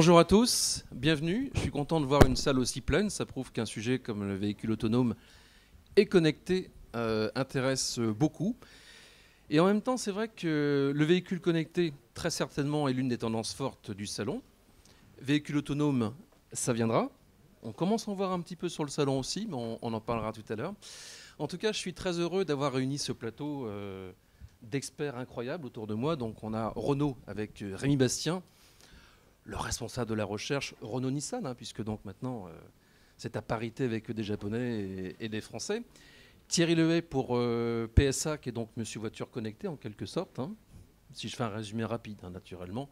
Bonjour à tous, bienvenue. Je suis content de voir une salle aussi pleine. Ça prouve qu'un sujet comme le véhicule autonome et connecté intéresse beaucoup. Et en même temps, c'est vrai que le véhicule connecté, très certainement, est l'une des tendances fortes du salon. Véhicule autonome, ça viendra. On commence à en voir un petit peu sur le salon aussi, mais on en parlera tout à l'heure. En tout cas, je suis très heureux d'avoir réuni ce plateau d'experts incroyables autour de moi. Donc on a Renault avec Rémi Bastien, le responsable de la recherche Renault-Nissan, hein, puisque donc maintenant c'est à parité avec des Japonais et des Français. Thierry Lehay pour PSA, qui est donc Monsieur Voiture Connectée en quelque sorte, hein, si je fais un résumé rapide, hein, naturellement.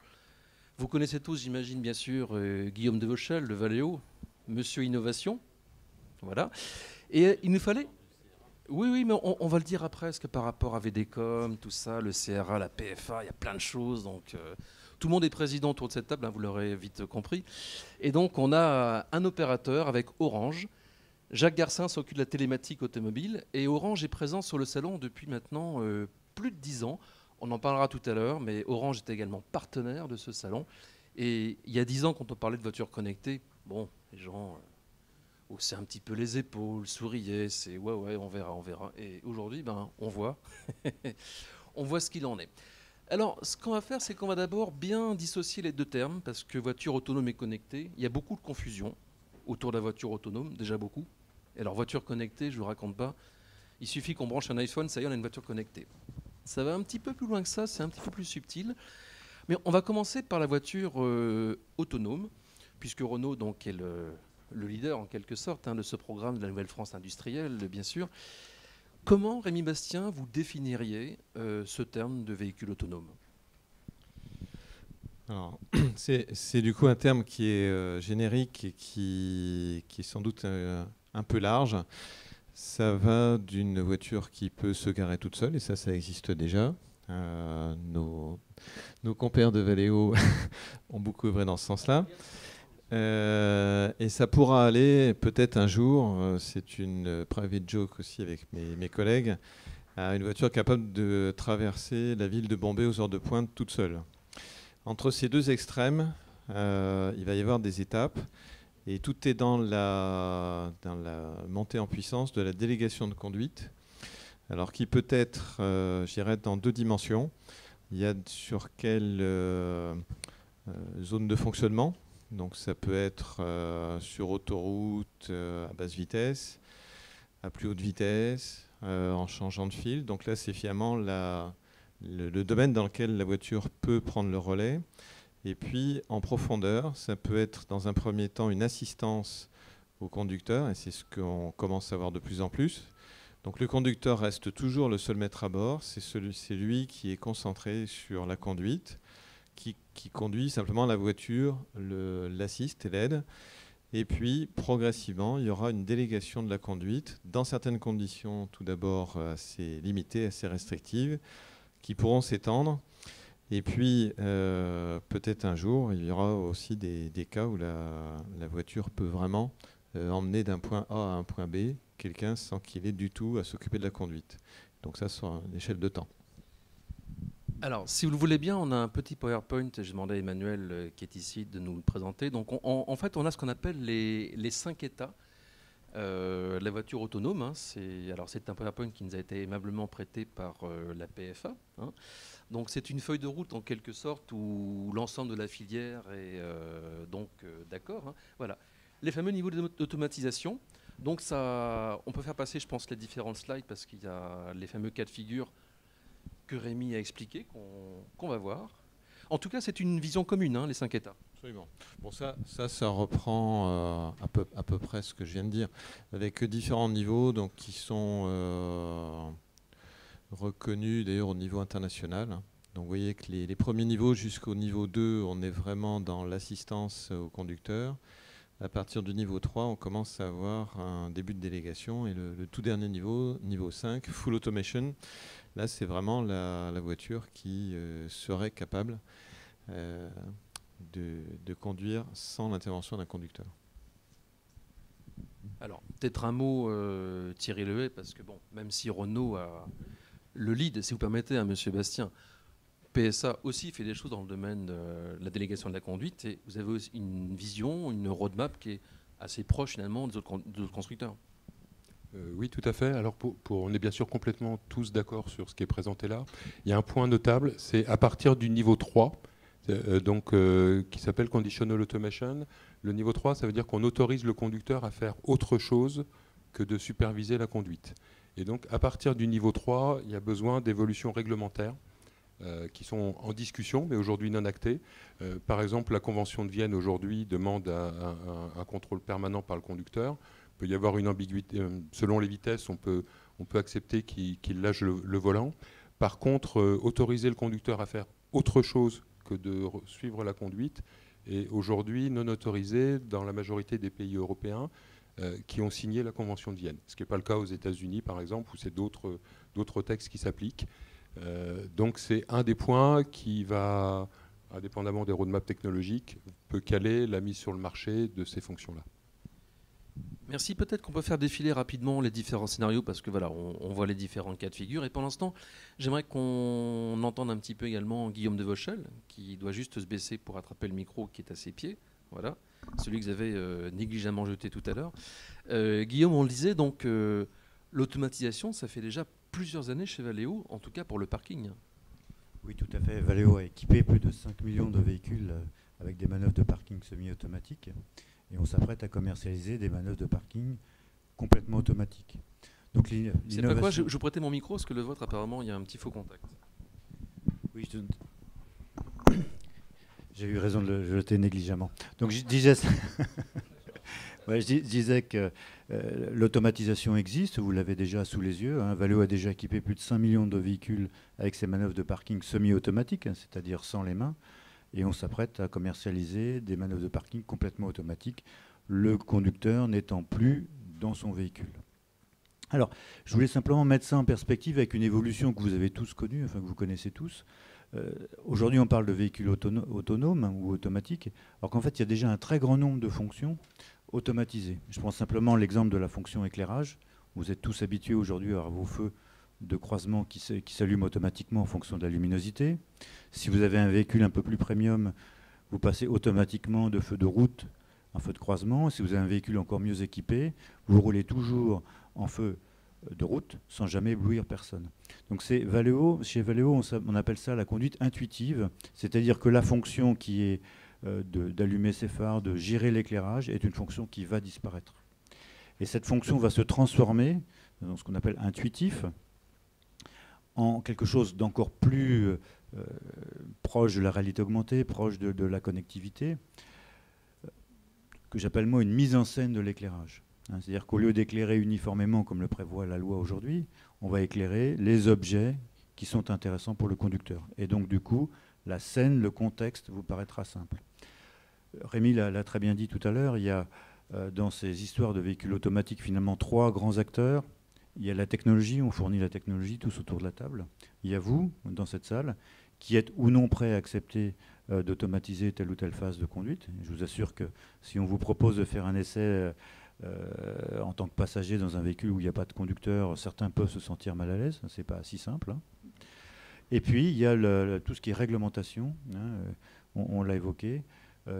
Vous connaissez tous, j'imagine, bien sûr, Guillaume Devauchel, de Valeo, Monsieur Innovation. Voilà. Et il nous fallait... Oui, mais on va le dire après, parce que par rapport à VDCom, tout ça, le CRA, la PFA, il y a plein de choses. Donc, tout le monde est président autour de cette table, hein, vous l'aurez vite compris. Et donc, on a un opérateur avec Orange. Jacques Garcin s'occupe de la télématique automobile. Et Orange est présent sur le salon depuis maintenant plus de 10 ans. On en parlera tout à l'heure, mais Orange est également partenaire de ce salon. Et il y a 10 ans, quand on parlait de voitures connectées, bon, les gens... c'est un petit peu les épaules, souriait, c'est ouais, on verra. Et aujourd'hui, on voit. On voit ce qu'il en est. Alors, ce qu'on va faire, c'est qu'on va d'abord bien dissocier les deux termes, parce que voiture autonome et connectée, il y a beaucoup de confusion autour de la voiture autonome, déjà beaucoup. Et alors, voiture connectée, je ne vous raconte pas, il suffit qu'on branche un iPhone, ça y est, on a une voiture connectée. Ça va un petit peu plus loin que ça, c'est un petit peu plus subtil. Mais on va commencer par la voiture autonome, puisque Renault donc, est le leader en quelque sorte de ce programme de la Nouvelle France industrielle, bien sûr. Comment, Rémi Bastien, vous définiriez ce terme de véhicule autonome ? Alors, c'est du coup un terme qui est générique et qui est sans doute un peu large. Ça va d'une voiture qui peut se garer toute seule, et ça existe déjà. Nos compères de Valeo ont beaucoup œuvré dans ce sens-là. Et ça pourra aller peut-être un jour, c'est une private joke aussi avec mes collègues, à une voiture capable de traverser la ville de Bombay aux heures de pointe toute seule. Entre ces deux extrêmes, il va y avoir des étapes, et tout est dans la montée en puissance de la délégation de conduite, alors qui peut être, je dirais, dans deux dimensions. Il y a sur quelle zone de fonctionnement. Donc ça peut être sur autoroute à basse vitesse, à plus haute vitesse, en changeant de fil. Donc là, c'est finalement le domaine dans lequel la voiture peut prendre le relais. Et puis en profondeur, ça peut être dans un premier temps une assistance au conducteur, et c'est ce qu'on commence à voir de plus en plus. Donc le conducteur reste toujours le seul maître à bord, c'est lui qui est concentré sur la conduite, qui conduit simplement la voiture, l'assiste et l'aide. Et puis, progressivement, il y aura une délégation de la conduite, dans certaines conditions, tout d'abord assez limitées, assez restrictives, qui pourront s'étendre. Et puis, peut-être un jour, il y aura aussi des cas où la voiture peut vraiment emmener d'un point A à un point B quelqu'un sans qu'il ait du tout à s'occuper de la conduite. Donc ça, sur une échelle de temps. Alors, si vous le voulez bien, on a un petit PowerPoint. J'ai demandé à Emmanuel, qui est ici, de nous le présenter. Donc, en fait, on a ce qu'on appelle les 5 états de la voiture autonome. Hein. C'est un PowerPoint qui nous a été aimablement prêté par la PFA. Hein. Donc, c'est une feuille de route, en quelque sorte, où l'ensemble de la filière est d'accord. Hein. Voilà. Les fameux niveaux d'automatisation. Donc, on peut faire passer, je pense, les différents slides, parce qu'il y a les fameux cas de figure que Rémi a expliqué, qu'on va voir. En tout cas, c'est une vision commune, hein, les 5 états. Absolument. Bon, ça reprend à peu près ce que je viens de dire, avec différents niveaux donc, qui sont reconnus d'ailleurs au niveau international. Donc vous voyez que les premiers niveaux jusqu'au niveau 2, on est vraiment dans l'assistance au conducteur. À partir du niveau 3, on commence à avoir un début de délégation, et le tout dernier niveau 5, full automation. Là, c'est vraiment la voiture qui serait capable de conduire sans l'intervention d'un conducteur. Alors, peut-être un mot, Thierry Lehay, parce que bon, même si Renault a le lead, si vous permettez, hein, Monsieur Bastien, PSA aussi fait des choses dans le domaine de la délégation de la conduite, et vous avez aussi une vision, une roadmap qui est assez proche finalement des autres constructeurs. Oui, tout à fait. Alors, on est bien sûr complètement tous d'accord sur ce qui est présenté là. Il y a un point notable, c'est à partir du niveau 3, qui s'appelle Conditional Automation. Le niveau 3, ça veut dire qu'on autorise le conducteur à faire autre chose que de superviser la conduite. Et donc, à partir du niveau 3, il y a besoin d'évolutions réglementaires qui sont en discussion, mais aujourd'hui non actées. Par exemple, la Convention de Vienne aujourd'hui demande un contrôle permanent par le conducteur. Il peut y avoir une ambiguïté. Selon les vitesses, on peut accepter qu'il lâche le volant. Par contre, autoriser le conducteur à faire autre chose que de suivre la conduite est aujourd'hui non autorisé dans la majorité des pays européens qui ont signé la Convention de Vienne. Ce qui n'est pas le cas aux États-Unis, par exemple, où c'est d'autres textes qui s'appliquent. Donc c'est un des points qui va, indépendamment des roadmaps technologiques, peut caler la mise sur le marché de ces fonctions-là. Merci. Peut-être qu'on peut faire défiler rapidement les différents scénarios parce que voilà, on voit les différents cas de figure. Et pendant ce temps, j'aimerais qu'on entende un petit peu également Guillaume de Vauchel, qui doit juste se baisser pour attraper le micro qui est à ses pieds. Voilà, celui que vous avez négligemment jeté tout à l'heure. Guillaume, on le disait, donc l'automatisation, ça fait déjà plusieurs années chez Valeo, en tout cas pour le parking. Oui, tout à fait. Valeo a équipé plus de 5 millions de véhicules avec des manœuvres de parking semi-automatiques. Et on s'apprête à commercialiser des manœuvres de parking complètement automatiques. Donc, c'est pas quoi, je vous prêtais mon micro, parce que le vôtre, apparemment, il y a un petit faux contact. Oui, j'ai eu raison de le jeter négligemment. Donc, je disais, ouais, je disais que l'automatisation existe, vous l'avez déjà sous les yeux. Valeo a déjà équipé plus de 5 millions de véhicules avec ces manœuvres de parking semi-automatiques, c'est-à-dire sans les mains. Et on s'apprête à commercialiser des manœuvres de parking complètement automatiques, le conducteur n'étant plus dans son véhicule. Alors, je voulais simplement mettre ça en perspective avec une évolution que vous avez tous connue, enfin que vous connaissez tous. Aujourd'hui, on parle de véhicules autonomes ou automatiques, alors qu'en fait, il y a déjà un très grand nombre de fonctions automatisées. Je prends simplement l'exemple de la fonction éclairage. Vous êtes tous habitués aujourd'hui à avoir vos feux de croisement qui s'allument automatiquement en fonction de la luminosité. Si vous avez un véhicule un peu plus premium, vous passez automatiquement de feu de route en feu de croisement. Si vous avez un véhicule encore mieux équipé, vous roulez toujours en feu de route sans jamais éblouir personne. Donc c'est Valeo, chez Valeo, on appelle ça la conduite intuitive, c'est-à-dire que la fonction qui est d'allumer ses phares, de gérer l'éclairage, est une fonction qui va disparaître. Et cette fonction va se transformer dans ce qu'on appelle intuitif, en quelque chose d'encore plus proche de la réalité augmentée, proche de la connectivité, que j'appelle moi une mise en scène de l'éclairage. C'est-à-dire qu'au lieu d'éclairer uniformément comme le prévoit la loi aujourd'hui, on va éclairer les objets qui sont intéressants pour le conducteur. Et donc du coup, la scène, le contexte vous paraîtra simple. Rémi l'a très bien dit tout à l'heure, il y a dans ces histoires de véhicules automatiques finalement 3 grands acteurs. Il y a la technologie, on fournit la technologie tous autour de la table. Il y a vous, dans cette salle, qui êtes ou non prêt à accepter d'automatiser telle ou telle phase de conduite. Je vous assure que si on vous propose de faire un essai en tant que passager dans un véhicule où il n'y a pas de conducteur, certains peuvent se sentir mal à l'aise. Ce n'est pas si simple. Et puis, il y a tout ce qui est réglementation. On l'a évoqué.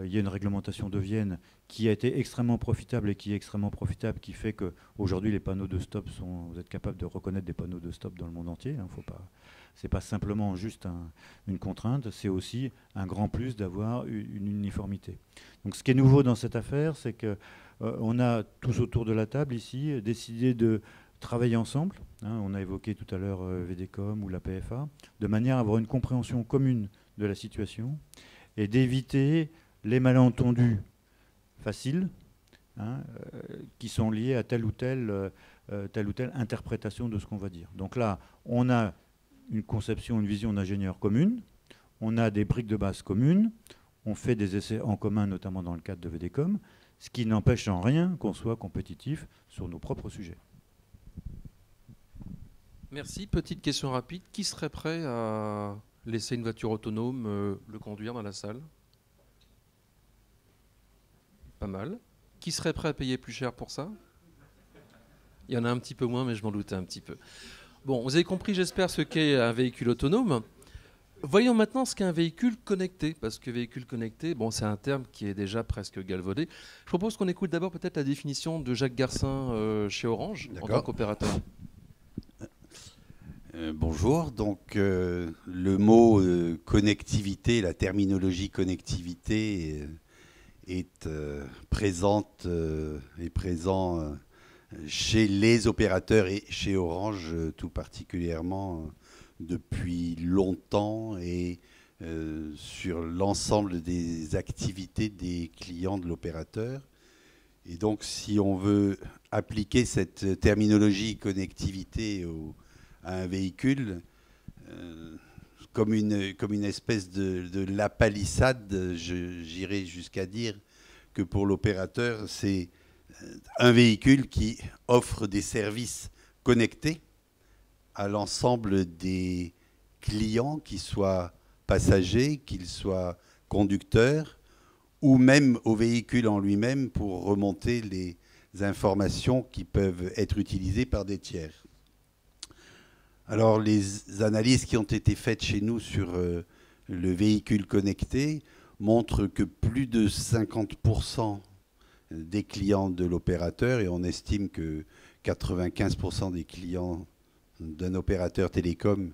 Il y a une réglementation de Vienne qui a été extrêmement profitable et qui est extrêmement profitable, qui fait qu'aujourd'hui, les panneaux de stop vous êtes capable de reconnaître des panneaux de stop dans le monde entier. Ce n'est pas simplement juste une contrainte, c'est aussi un grand plus d'avoir une uniformité. Donc ce qui est nouveau dans cette affaire, c'est qu'on a tous autour de la table ici décidé de travailler ensemble. On a évoqué tout à l'heure VDCOM ou la PFA, de manière à avoir une compréhension commune de la situation et d'éviter les malentendus faciles qui sont liés à telle ou telle interprétation de ce qu'on va dire. Donc là, on a une conception, une vision d'ingénieur commune, on a des briques de base communes, on fait des essais en commun, notamment dans le cadre de VDCOM, ce qui n'empêche en rien qu'on soit compétitif sur nos propres sujets. Merci. Petite question rapide. Qui serait prêt à laisser une voiture autonome le conduire dans la salle ? Pas mal. Qui serait prêt à payer plus cher pour ça ? Il y en a un petit peu moins, mais je m'en doutais un petit peu. Bon, vous avez compris, j'espère, ce qu'est un véhicule autonome. Voyons maintenant ce qu'est un véhicule connecté, parce que véhicule connecté, bon, c'est un terme qui est déjà presque galvaudé. Je propose qu'on écoute d'abord peut-être la définition de Jacques Garcin chez Orange, en tant qu'opérateur. Bonjour, donc le mot connectivité, la terminologie connectivité est présent chez les opérateurs et chez Orange tout particulièrement depuis longtemps et sur l'ensemble des activités des clients de l'opérateur. Et donc si on veut appliquer cette terminologie connectivité à un véhicule, comme une espèce de lapalissade, j'irais jusqu'à dire que pour l'opérateur, c'est un véhicule qui offre des services connectés à l'ensemble des clients, qu'ils soient passagers, qu'ils soient conducteurs, ou même au véhicule en lui-même pour remonter les informations qui peuvent être utilisées par des tiers. Alors, les analyses qui ont été faites chez nous sur le véhicule connecté montrent que plus de 50% des clients de l'opérateur, et on estime que 95% des clients d'un opérateur télécom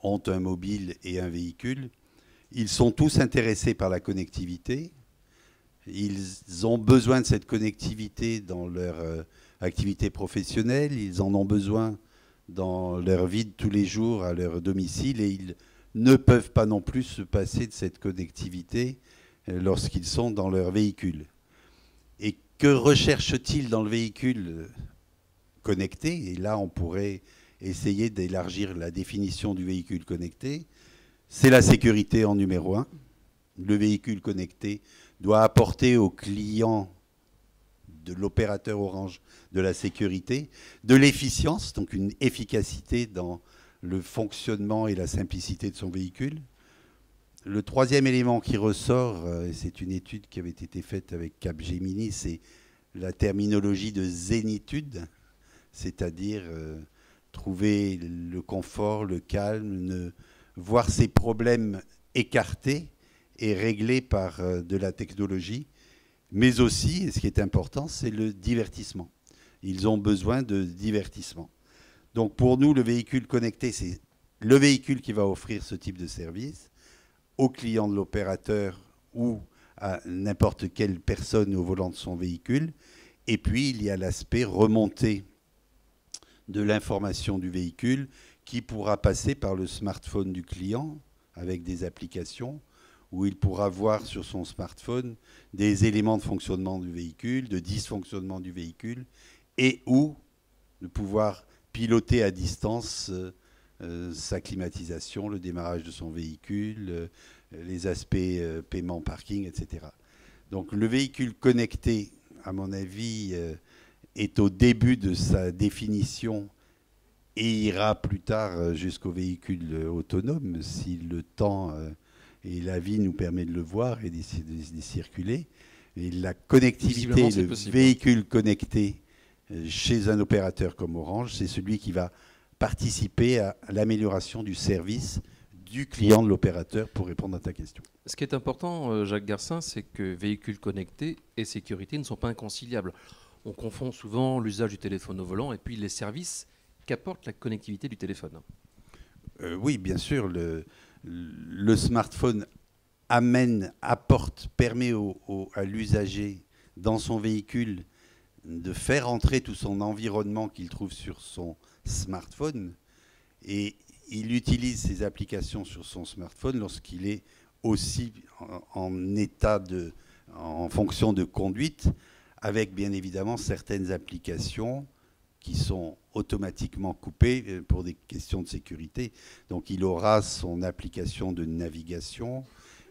ont un mobile et un véhicule, ils sont tous intéressés par la connectivité. Ils ont besoin de cette connectivité dans leur activité professionnelle, ils en ont besoin dans leur vie de tous les jours à leur domicile et ils ne peuvent pas non plus se passer de cette connectivité lorsqu'ils sont dans leur véhicule. Et que recherchent-ils dans le véhicule connecté? Et là, on pourrait essayer d'élargir la définition du véhicule connecté. C'est la sécurité en numéro 1. Le véhicule connecté doit apporter aux clients de l'opérateur Orange de la sécurité, de l'efficience, donc une efficacité dans le fonctionnement et la simplicité de son véhicule. Le troisième élément qui ressort, et c'est une étude qui avait été faite avec Capgemini, c'est la terminologie de zénitude, c'est-à-dire trouver le confort, le calme, voir ses problèmes écartés et réglés par de la technologie. Mais aussi, et ce qui est important, c'est le divertissement. Ils ont besoin de divertissement. Donc pour nous, le véhicule connecté, c'est le véhicule qui va offrir ce type de service au client de l'opérateur ou à n'importe quelle personne au volant de son véhicule. Et puis, il y a l'aspect remontée de l'information du véhicule qui pourra passer par le smartphone du client avec des applications où il pourra voir sur son smartphone des éléments de fonctionnement du véhicule, de dysfonctionnement du véhicule, et ou de pouvoir piloter à distance sa climatisation, le démarrage de son véhicule, les aspects paiement, parking, etc. Donc le véhicule connecté, à mon avis, est au début de sa définition et ira plus tard jusqu'au véhicule autonome si le temps et la vie nous permet de le voir et d'y circuler. Et la connectivité, le véhicule connecté chez un opérateur comme Orange, c'est celui qui va participer à l'amélioration du service du client de l'opérateur, pour répondre à ta question. Ce qui est important, Jacques Garcin, c'est que véhicule connecté et sécurité ne sont pas inconciliables. On confond souvent l'usage du téléphone au volant et puis les services qu'apporte la connectivité du téléphone. Oui, bien sûr. Le smartphone permet à l'usager dans son véhicule de faire entrer tout son environnement qu'il trouve sur son smartphone, et il utilise ces applications sur son smartphone lorsqu'il est aussi en fonction de conduite, avec bien évidemment certaines applications qui sont automatiquement coupées pour des questions de sécurité. Donc il aura son application de navigation,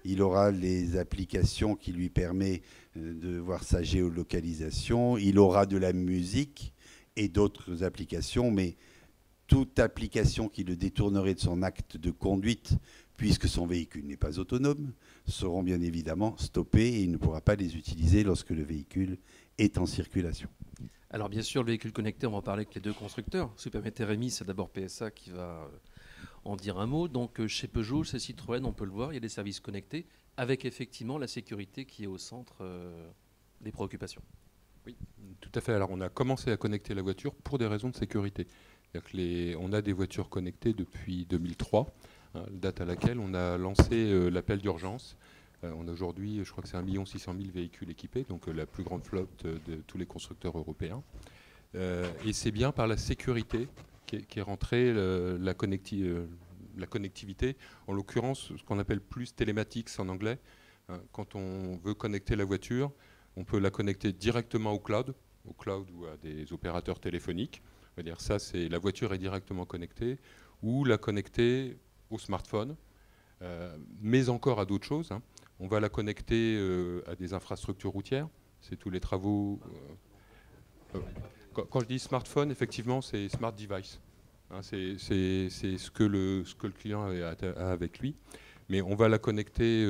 il aura les applications qui lui permettent de voir sa géolocalisation, il aura de la musique et d'autres applications, mais toute application qui le détournerait de son acte de conduite, puisque son véhicule n'est pas autonome, seront bien évidemment stoppées et il ne pourra pas les utiliser lorsque le véhicule est en circulation. Alors bien sûr, le véhicule connecté, on va en parler avec les deux constructeurs. Si vous permettez, Rémi, c'est d'abord PSA qui va en dire un mot. Donc chez Peugeot, chez Citroën, on peut le voir, il y a des services connectés avec effectivement la sécurité qui est au centre des préoccupations. Oui, tout à fait. Alors on a commencé à connecter la voiture pour des raisons de sécurité. On a des voitures connectées depuis 2003, hein, date à laquelle on a lancé l'appel d'urgence. On a aujourd'hui, je crois que c'est 1 600 000 véhicules équipés, donc la plus grande flotte de tous les constructeurs européens. Et c'est bien par la sécurité qu'est rentrée la connectivité, en l'occurrence ce qu'on appelle plus telematics en anglais. Quand on veut connecter la voiture, on peut la connecter directement au cloud ou à des opérateurs téléphoniques. On va dire ça, c'est la voiture est directement connectée, ou la connecter au smartphone, mais encore à d'autres choses. Hein. On va la connecter à des infrastructures routières. C'est tous les travaux. Quand je dis smartphone, effectivement, c'est smart device. Hein, c'est ce que le client a avec lui. Mais on va la connecter,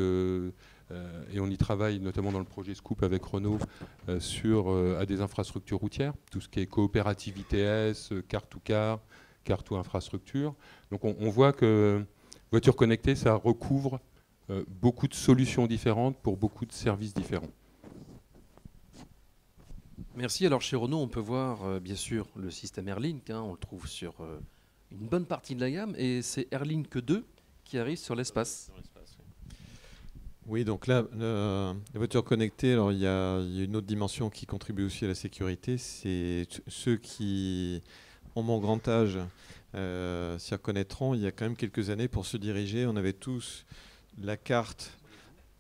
et on y travaille notamment dans le projet Scoop avec Renault, à des infrastructures routières, tout ce qui est coopérative ITS, car-to-car, car-to-infrastructure. Donc on voit que voiture connectée, ça recouvre beaucoup de solutions différentes pour beaucoup de services différents. Merci. Alors chez Renault, on peut voir bien sûr le système Airlink, hein, on le trouve sur une bonne partie de la gamme, et c'est Airlink 2 qui arrive sur l'espace. Oui, donc là, la voiture connectée, alors il y a une autre dimension qui contribue aussi à la sécurité, c'est ceux qui ont mon grand âge s'y reconnaîtront. Il y a quand même quelques années, pour se diriger, on avait tous la carte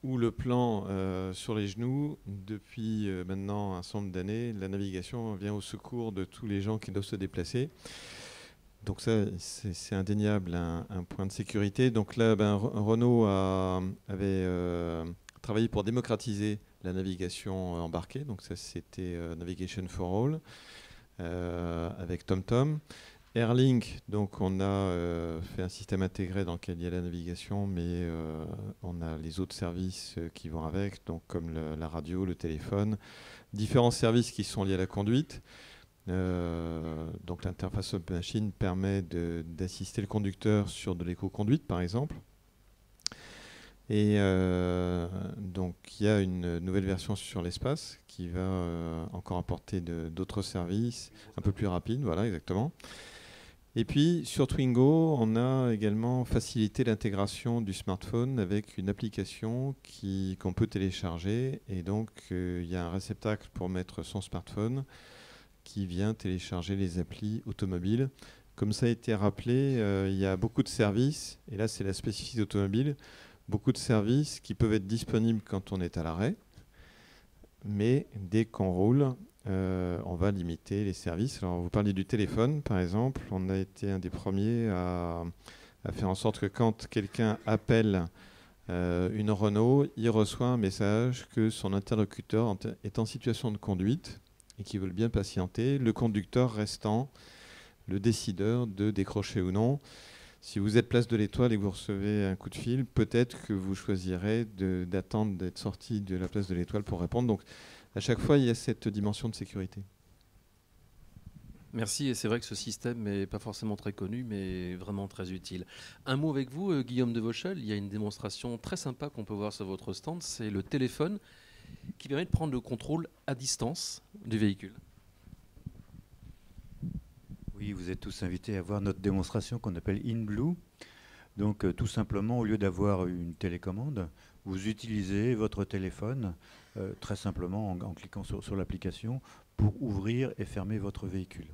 ou le plan sur les genoux. Depuis maintenant un certain nombre d'années, la navigation vient au secours de tous les gens qui doivent se déplacer. Donc ça, c'est indéniable un point de sécurité. Donc là, Renault avait travaillé pour démocratiser la navigation embarquée. Donc ça, c'était Navigation for All avec TomTom. Airlink, donc on a fait un système intégré dans lequel il y a la navigation, mais on a les autres services qui vont avec, donc comme la radio, le téléphone, différents services qui sont liés à la conduite. Donc l'interface Machine permet d'assister le conducteur sur de l'éco-conduite par exemple. Et donc il y a une nouvelle version sur l'espace qui va encore apporter d'autres services un peu plus rapides, voilà exactement. Et puis sur Twingo, on a également facilité l'intégration du smartphone avec une application qu'on peut télécharger, et donc il y a un réceptacle pour mettre son smartphone qui vient télécharger les applis automobiles. Comme ça a été rappelé, il y a beaucoup de services, et là c'est la spécificité automobile, beaucoup de services qui peuvent être disponibles quand on est à l'arrêt, mais dès qu'on roule, on va limiter les services. Alors vous parliez du téléphone par exemple, on a été un des premiers à faire en sorte que quand quelqu'un appelle une Renault, il reçoit un message que son interlocuteur est en situation de conduite et qui veulent bien patienter, le conducteur restant le décideur de décrocher ou non. Si vous êtes place de l'Étoile et que vous recevez un coup de fil, peut-être que vous choisirez d'attendre d'être sorti de la place de l'Étoile pour répondre. Donc à chaque fois, il y a cette dimension de sécurité. Merci, et c'est vrai que ce système n'est pas forcément très connu, mais vraiment très utile. Un mot avec vous, Guillaume de Vauchel, il y a une démonstration très sympa qu'on peut voir sur votre stand, c'est le téléphone qui permet de prendre le contrôle à distance du véhicule. Oui, vous êtes tous invités à voir notre démonstration qu'on appelle InBlue. Donc tout simplement, au lieu d'avoir une télécommande, vous utilisez votre téléphone très simplement en cliquant sur l'application pour ouvrir et fermer votre véhicule.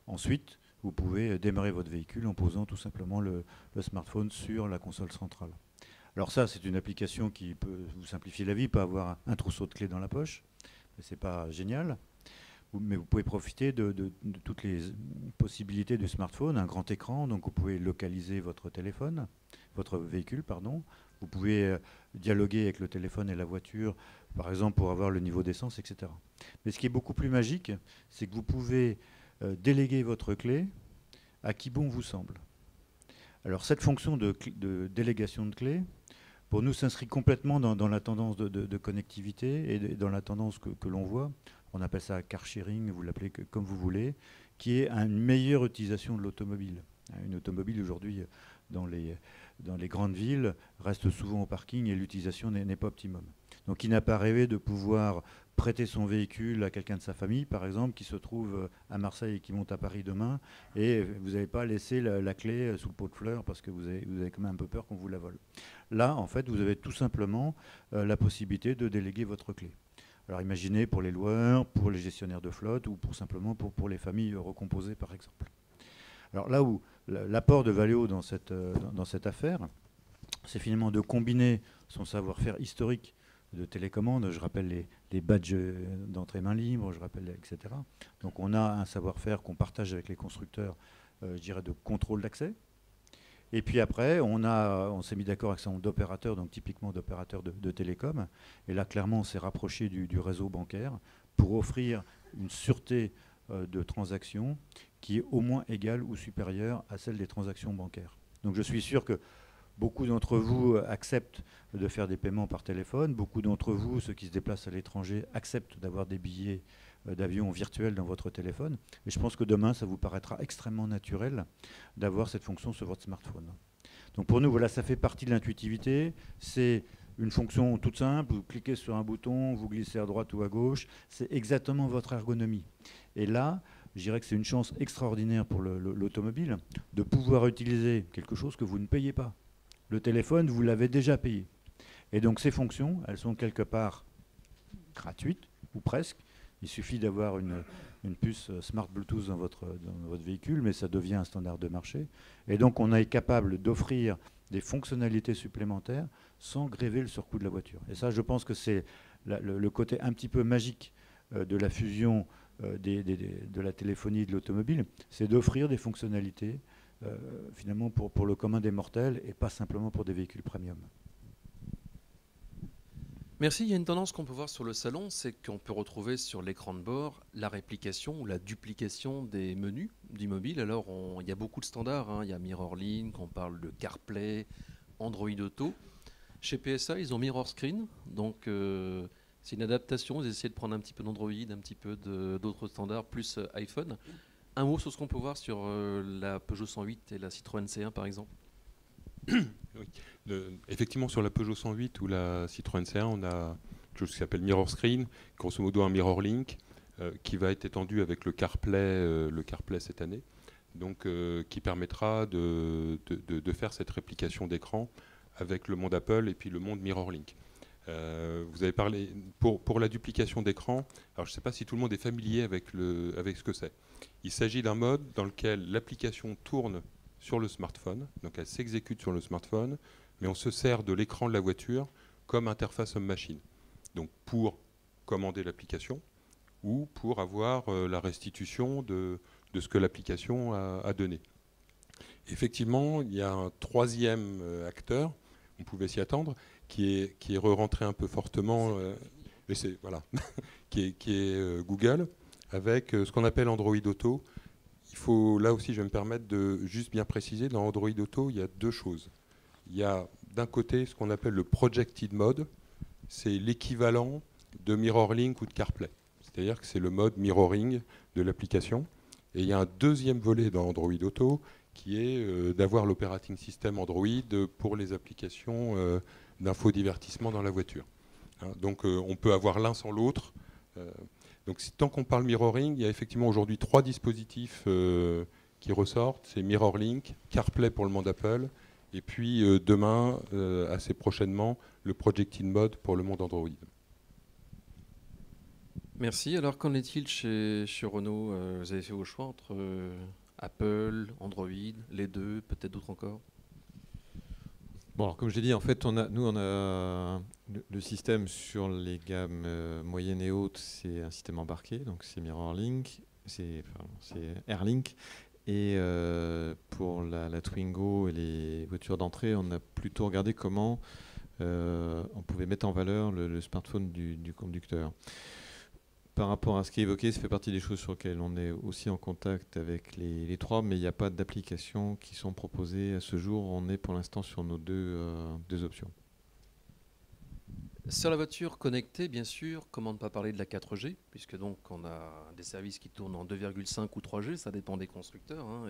Ensuite, vous pouvez démarrer votre véhicule en posant tout simplement le smartphone sur la console centrale. Alors ça, c'est une application qui peut vous simplifier la vie, pas avoir un trousseau de clés dans la poche. Ce n'est pas génial. Mais vous pouvez profiter de toutes les possibilités du smartphone, un grand écran, donc vous pouvez localiser votre véhicule, pardon. Vous pouvez dialoguer avec le téléphone et la voiture, par exemple pour avoir le niveau d'essence, etc. Mais ce qui est beaucoup plus magique, c'est que vous pouvez déléguer votre clé à qui bon vous semble. Alors cette fonction de délégation de clé, pour nous, s'inscrit complètement dans la tendance de connectivité et dans la tendance que l'on voit. On appelle ça car sharing, vous l'appelez comme vous voulez, qui est une meilleure utilisation de l'automobile. Une automobile aujourd'hui dans les grandes villes restent souvent au parking et l'utilisation n'est pas optimum. Donc qui n'a pas rêvé de pouvoir prêter son véhicule à quelqu'un de sa famille, par exemple, qui se trouve à Marseille et qui monte à Paris demain, et vous n'avez pas laissé la clé sous le pot de fleurs parce que vous avez quand même un peu peur qu'on vous la vole. Là, en fait, vous avez tout simplement la possibilité de déléguer votre clé. Alors imaginez pour les loueurs, pour les gestionnaires de flotte ou simplement pour les familles recomposées, par exemple. Alors là où l'apport de Valeo dans cette affaire, c'est finalement de combiner son savoir-faire historique de télécommande, je rappelle les badges d'entrée main libre, je rappelle, etc. Donc on a un savoir-faire qu'on partage avec les constructeurs, je dirais, de contrôle d'accès. Et puis après, on s'est mis d'accord avec un certain nombre d'opérateurs, donc typiquement d'opérateurs de télécom. Et là, clairement, on s'est rapproché du réseau bancaire pour offrir une sûreté de transactions qui est au moins égale ou supérieure à celle des transactions bancaires. Donc je suis sûr que beaucoup d'entre vous acceptent de faire des paiements par téléphone. Beaucoup d'entre vous, ceux qui se déplacent à l'étranger, acceptent d'avoir des billets d'avion virtuels dans votre téléphone. Et je pense que demain, ça vous paraîtra extrêmement naturel d'avoir cette fonction sur votre smartphone. Donc pour nous, voilà, ça fait partie de l'intuitivité. C'est une fonction toute simple. Vous cliquez sur un bouton, vous glissez à droite ou à gauche. C'est exactement votre ergonomie. Et là, je dirais que c'est une chance extraordinaire pour l'automobile de pouvoir utiliser quelque chose que vous ne payez pas. Le téléphone, vous l'avez déjà payé. Et donc ces fonctions, elles sont quelque part gratuites, ou presque. Il suffit d'avoir une puce Smart Bluetooth dans votre véhicule, mais ça devient un standard de marché. Et donc on est capable d'offrir des fonctionnalités supplémentaires sans gréver le surcoût de la voiture. Et ça, je pense que c'est le côté un petit peu magique de la fusion de la téléphonie et de l'automobile, c'est d'offrir des fonctionnalités finalement pour le commun des mortels et pas simplement pour des véhicules premium. Merci. Il y a une tendance qu'on peut voir sur le salon, c'est qu'on peut retrouver sur l'écran de bord la réplication ou la duplication des menus d'immobile. Alors, il y a beaucoup de standards, hein. Il y a MirrorLink, on parle de CarPlay, Android Auto. Chez PSA, ils ont Mirror Screen, donc c'est une adaptation. Ils essaient de prendre un petit peu d'Android, un petit peu d'autres standards, plus iPhone. Un mot sur ce qu'on peut voir sur la Peugeot 108 et la Citroën C1, par exemple. Oui. Effectivement, sur la Peugeot 108 ou la Citroën C1, on a quelque chose qui s'appelle Mirror Screen, grosso modo un Mirror Link, qui va être étendu avec le CarPlay cette année, donc qui permettra de faire cette réplication d'écran avec le monde Apple et puis le monde Mirror Link. Vous avez parlé pour la duplication d'écran. Alors je ne sais pas si tout le monde est familier avec ce que c'est. Il s'agit d'un mode dans lequel l'application tourne sur le smartphone, donc elle s'exécute sur le smartphone, mais on se sert de l'écran de la voiture comme interface homme-machine. Donc pour commander l'application ou pour avoir la restitution de ce que l'application a donné. Effectivement, il y a un troisième acteur, on pouvait s'y attendre, qui est re-rentré un peu fortement, mais c'est, voilà, qui est Google, avec ce qu'on appelle Android Auto. Il faut, là aussi, je vais me permettre de juste bien préciser, dans Android Auto, il y a deux choses. Il y a d'un côté ce qu'on appelle le Projected Mode, c'est l'équivalent de MirrorLink ou de CarPlay. C'est-à-dire que c'est le mode mirroring de l'application. Et il y a un deuxième volet dans Android Auto qui est d'avoir l'operating system Android pour les applications d'infodivertissement dans la voiture. Hein, donc on peut avoir l'un sans l'autre. Donc tant qu'on parle mirroring, il y a effectivement aujourd'hui 3 dispositifs qui ressortent. C'est MirrorLink, CarPlay pour le monde Apple, et puis demain, assez prochainement, le Projected Mode pour le monde Android. Merci. Alors qu'en est-il chez Renault? Vous avez fait vos choix entre Apple, Android, les deux, peut-être d'autres encore? Bon, alors, comme je l'ai dit, en fait, on a le système sur les gammes moyennes et hautes, c'est un système embarqué, donc c'est MirrorLink, c'est AirLink. Et pour la Twingo et les voitures d'entrée, on a plutôt regardé comment on pouvait mettre en valeur le smartphone du conducteur. Par rapport à ce qui est évoqué, ça fait partie des choses sur lesquelles on est aussi en contact avec les trois, mais il n'y a pas d'applications qui sont proposées à ce jour. On est pour l'instant sur nos deux options. Sur la voiture connectée, bien sûr, comment ne pas parler de la 4G, puisque donc on a des services qui tournent en 2,5 ou 3G, ça dépend des constructeurs, hein,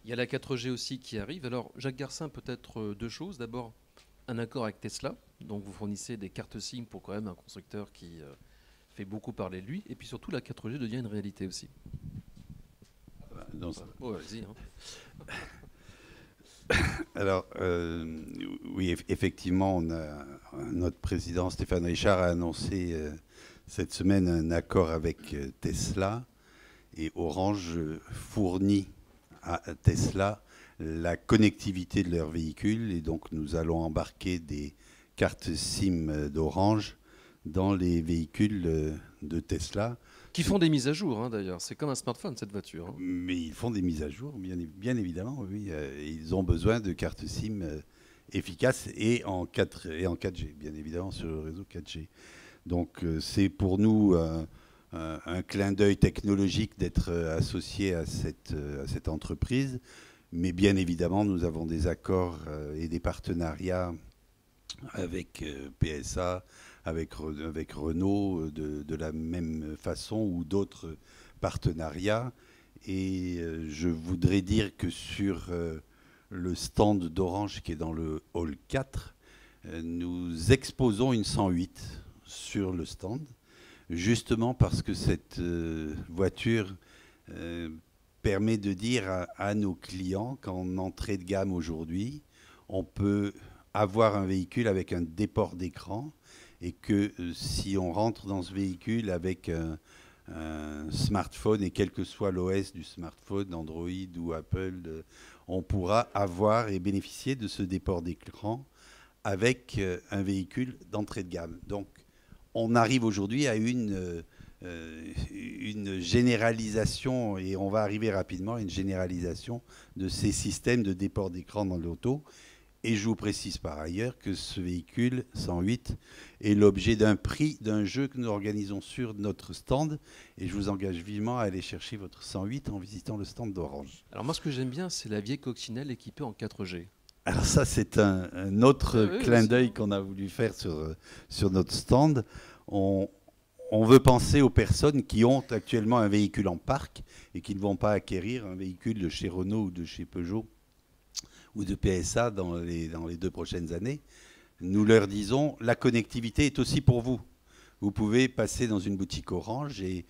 Il y a la 4G aussi qui arrive. Alors, Jacques Garcin, peut-être deux choses. D'abord, un accord avec Tesla. Donc, vous fournissez des cartes SIM pour quand même un constructeur qui fait beaucoup parler de lui. Et puis surtout, la 4G devient une réalité aussi. Non, Oh, vas-y. Alors, oui, effectivement, notre président Stéphane Richard a annoncé cette semaine un accord avec Tesla, et Orange fournit à Tesla la connectivité de leurs véhicules, et donc nous allons embarquer des cartes SIM d'Orange dans les véhicules de Tesla. Qui font des mises à jour, d'ailleurs. C'est comme un smartphone, cette voiture. Mais ils font des mises à jour, bien évidemment, oui. Ils ont besoin de cartes SIM efficaces et en 4G, bien évidemment, sur le réseau 4G. Donc c'est pour nous un clin d'œil technologique d'être associé à cette entreprise. Mais bien évidemment, nous avons des accords et des partenariats avec PSA, avec Renault, de la même façon, ou d'autres partenariats. Et je voudrais dire que sur le stand d'Orange qui est dans le hall 4, nous exposons une 108 sur le stand, justement parce que cette voiture permet de dire à nos clients qu'en entrée de gamme aujourd'hui, on peut avoir un véhicule avec un déport d'écran, et que si on rentre dans ce véhicule avec un smartphone, et quel que soit l'OS du smartphone, Android ou Apple, on pourra avoir et bénéficier de ce déport d'écran avec un véhicule d'entrée de gamme. Donc on arrive aujourd'hui à une généralisation, et on va arriver rapidement à une généralisation de ces systèmes de déport d'écran dans l'auto. Et je vous précise par ailleurs que ce véhicule 108 est l'objet d'un prix d'un jeu que nous organisons sur notre stand. Et je vous engage vivement à aller chercher votre 108 en visitant le stand d'Orange. Alors moi, ce que j'aime bien, c'est la vieille coccinelle équipée en 4G. Alors ça, c'est un autre clin d'œil qu'on a voulu faire sur notre stand. On veut penser aux personnes qui ont actuellement un véhicule en parc et qui ne vont pas acquérir un véhicule de chez Renault ou de chez Peugeot ou de PSA dans les 2 prochaines années. Nous leur disons, la connectivité est aussi pour vous. Vous pouvez passer dans une boutique Orange et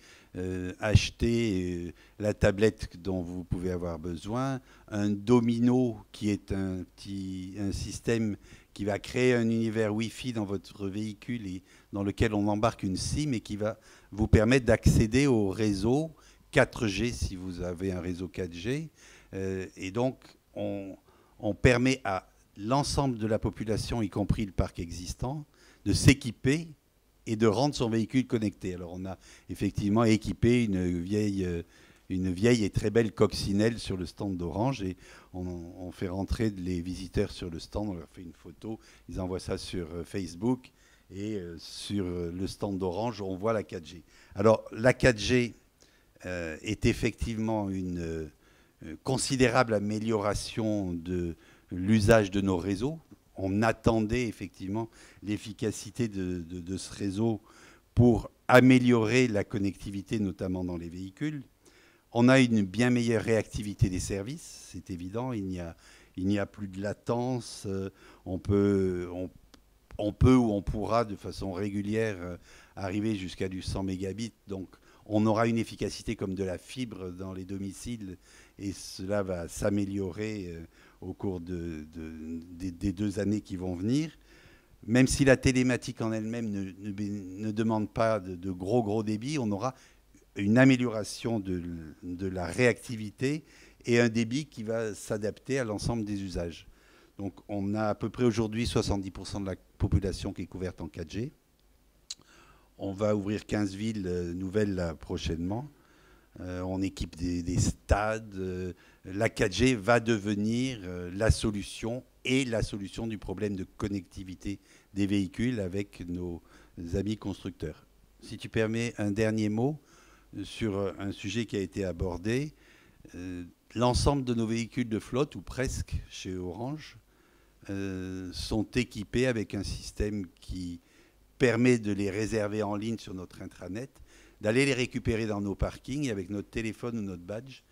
acheter la tablette dont vous pouvez avoir besoin, un domino qui est un système qui va créer un univers Wi-Fi dans votre véhicule et dans lequel on embarque une SIM et qui va vous permettre d'accéder au réseau 4G si vous avez un réseau 4G. Et donc, on permet à l'ensemble de la population, y compris le parc existant, de s'équiper et de rendre son véhicule connecté. Alors on a effectivement équipé une vieille et très belle coccinelle sur le stand d'Orange, et on fait rentrer les visiteurs sur le stand, on leur fait une photo, ils envoient ça sur Facebook, et sur le stand d'Orange, on voit la 4G. Alors la 4G est effectivement une considérable amélioration de l'usage de nos réseaux. On attendait effectivement l'efficacité de ce réseau pour améliorer la connectivité, notamment dans les véhicules. On a une bien meilleure réactivité des services, c'est évident. Il n'y a plus de latence. On peut ou on pourra de façon régulière arriver jusqu'à du 100 mégabits. Donc on aura une efficacité comme de la fibre dans les domiciles, et cela va s'améliorer au cours des 2 années qui vont venir. Même si la télématique en elle-même ne demande pas de gros débits, on aura une amélioration de la réactivité et un débit qui va s'adapter à l'ensemble des usages. Donc on a à peu près aujourd'hui 70% de la population qui est couverte en 4G. On va ouvrir 15 villes nouvelles là, prochainement. On équipe des stades. La 4G va devenir la solution du problème de connectivité des véhicules avec nos amis constructeurs. Si tu permets un dernier mot sur un sujet qui a été abordé, l'ensemble de nos véhicules de flotte, ou presque chez Orange, sont équipés avec un système qui permet de les réserver en ligne sur notre intranet, d'aller les récupérer dans nos parkings et avec notre téléphone ou notre badge,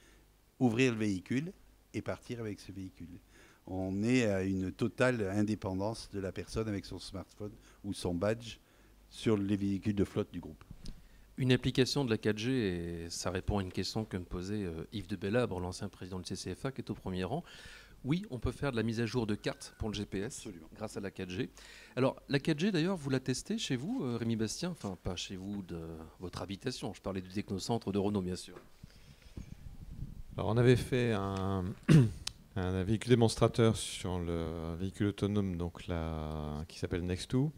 ouvrir le véhicule et partir avec ce véhicule. On est à une totale indépendance de la personne avec son smartphone ou son badge sur les véhicules de flotte du groupe. Une application de la 4G, et ça répond à une question que me posait Yves de Bellabre, l'ancien président du CCFA, qui est au premier rang. Oui, on peut faire de la mise à jour de cartes pour le GPS. Absolument. Grâce à la 4G. Alors, la 4G, d'ailleurs, vous la testez chez vous, Rémi Bastien? Enfin, pas chez vous, de votre habitation. Je parlais du technocentre de Renault, bien sûr. Alors, on avait fait un véhicule démonstrateur sur le véhicule autonome donc qui s'appelle Next2,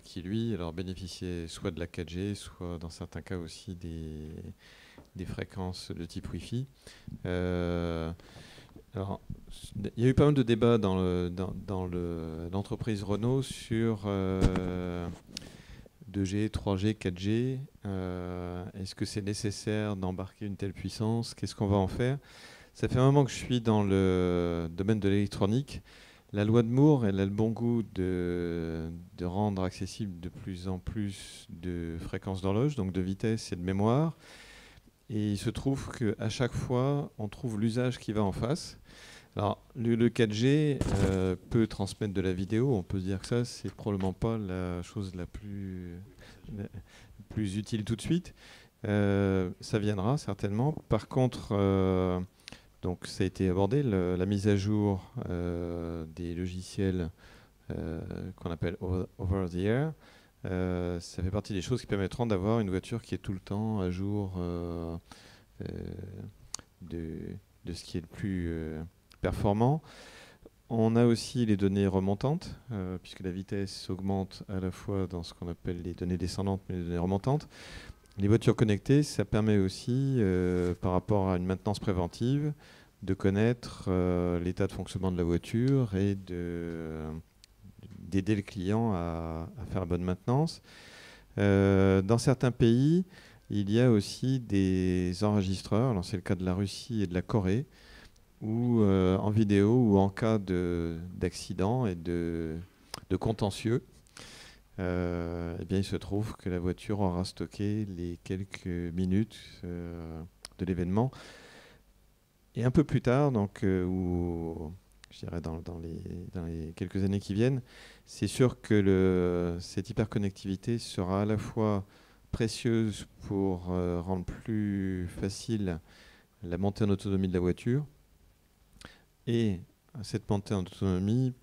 qui, lui, alors, bénéficiait soit de la 4G, soit, dans certains cas aussi, des fréquences de type Wi-Fi. Alors, il y a eu pas mal de débats dans l'entreprise Renault sur 2G, 3G, 4G. Est-ce que c'est nécessaire d'embarquer une telle puissance? Qu'est-ce qu'on va en faire? Ça fait un moment que je suis dans le domaine de l'électronique. La loi de Moore, elle a le bon goût de rendre accessible de plus en plus de fréquences d'horloge, donc de vitesse et de mémoire. Et il se trouve qu'à chaque fois, on trouve l'usage qui va en face. Alors, le 4G peut transmettre de la vidéo. On peut se dire que ça, c'est probablement pas la chose la plus utile tout de suite. Ça viendra certainement. Par contre, donc ça a été abordé, la mise à jour des logiciels qu'on appelle over the air. Ça fait partie des choses qui permettront d'avoir une voiture qui est tout le temps à jour de ce qui est le plus performant. On a aussi les données remontantes, puisque la vitesse augmente à la fois dans ce qu'on appelle les données descendantes, mais les données remontantes. Les voitures connectées, ça permet aussi, par rapport à une maintenance préventive, de connaître l'état de fonctionnement de la voiture et d'aider le client à faire la bonne maintenance. Dans certains pays, il y a aussi des enregistreurs, alors c'est le cas de la Russie et de la Corée, où en vidéo ou en cas d'accident et de contentieux, eh bien, il se trouve que la voiture aura stocké les quelques minutes de l'événement. Et un peu plus tard, donc, je dirais dans les quelques années qui viennent, c'est sûr que cette hyperconnectivité sera à la fois précieuse pour rendre plus facile la montée en autonomie de la voiture, et cette montée en autonomie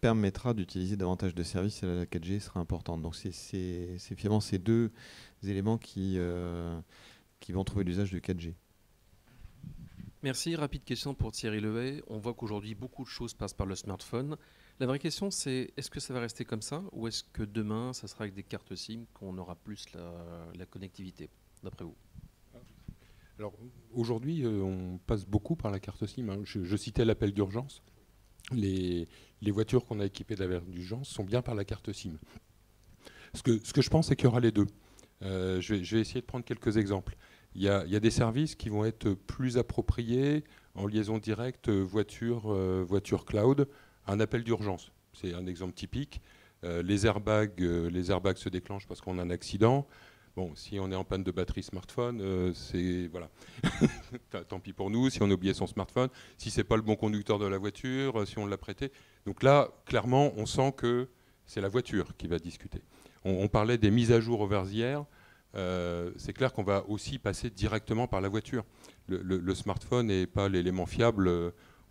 permettra d'utiliser davantage de services, et la 4G sera importante. Donc c'est finalement ces deux éléments qui vont trouver l'usage de 4G. Merci. Rapide question pour Thierry Lehay. On voit qu'aujourd'hui, beaucoup de choses passent par le smartphone. La vraie question, c'est est-ce que ça va rester comme ça, ou est-ce que demain, ça sera avec des cartes SIM qu'on aura plus la connectivité, d'après vous? Alors aujourd'hui, on passe beaucoup par la carte SIM. Hein. Je citais l'appel d'urgence. Les voitures qu'on a équipées d'appel d'urgence sont bien par la carte SIM. Ce que je pense, c'est qu'il y aura les deux. Je vais essayer de prendre quelques exemples. Il y a des services qui vont être plus appropriés en liaison directe voiture cloud, un appel d'urgence. C'est un exemple typique. Les airbags se déclenchent parce qu'on a un accident. Bon, si on est en panne de batterie smartphone, c'est voilà. Tant pis pour nous. Si on a oublié son smartphone, si c'est pas le bon conducteur de la voiture, si on l'a prêté. Donc là, clairement, on sent que c'est la voiture qui va discuter. On parlait des mises à jour over the air. C'est clair qu'on va aussi passer directement par la voiture. Le smartphone n'est pas l'élément fiable.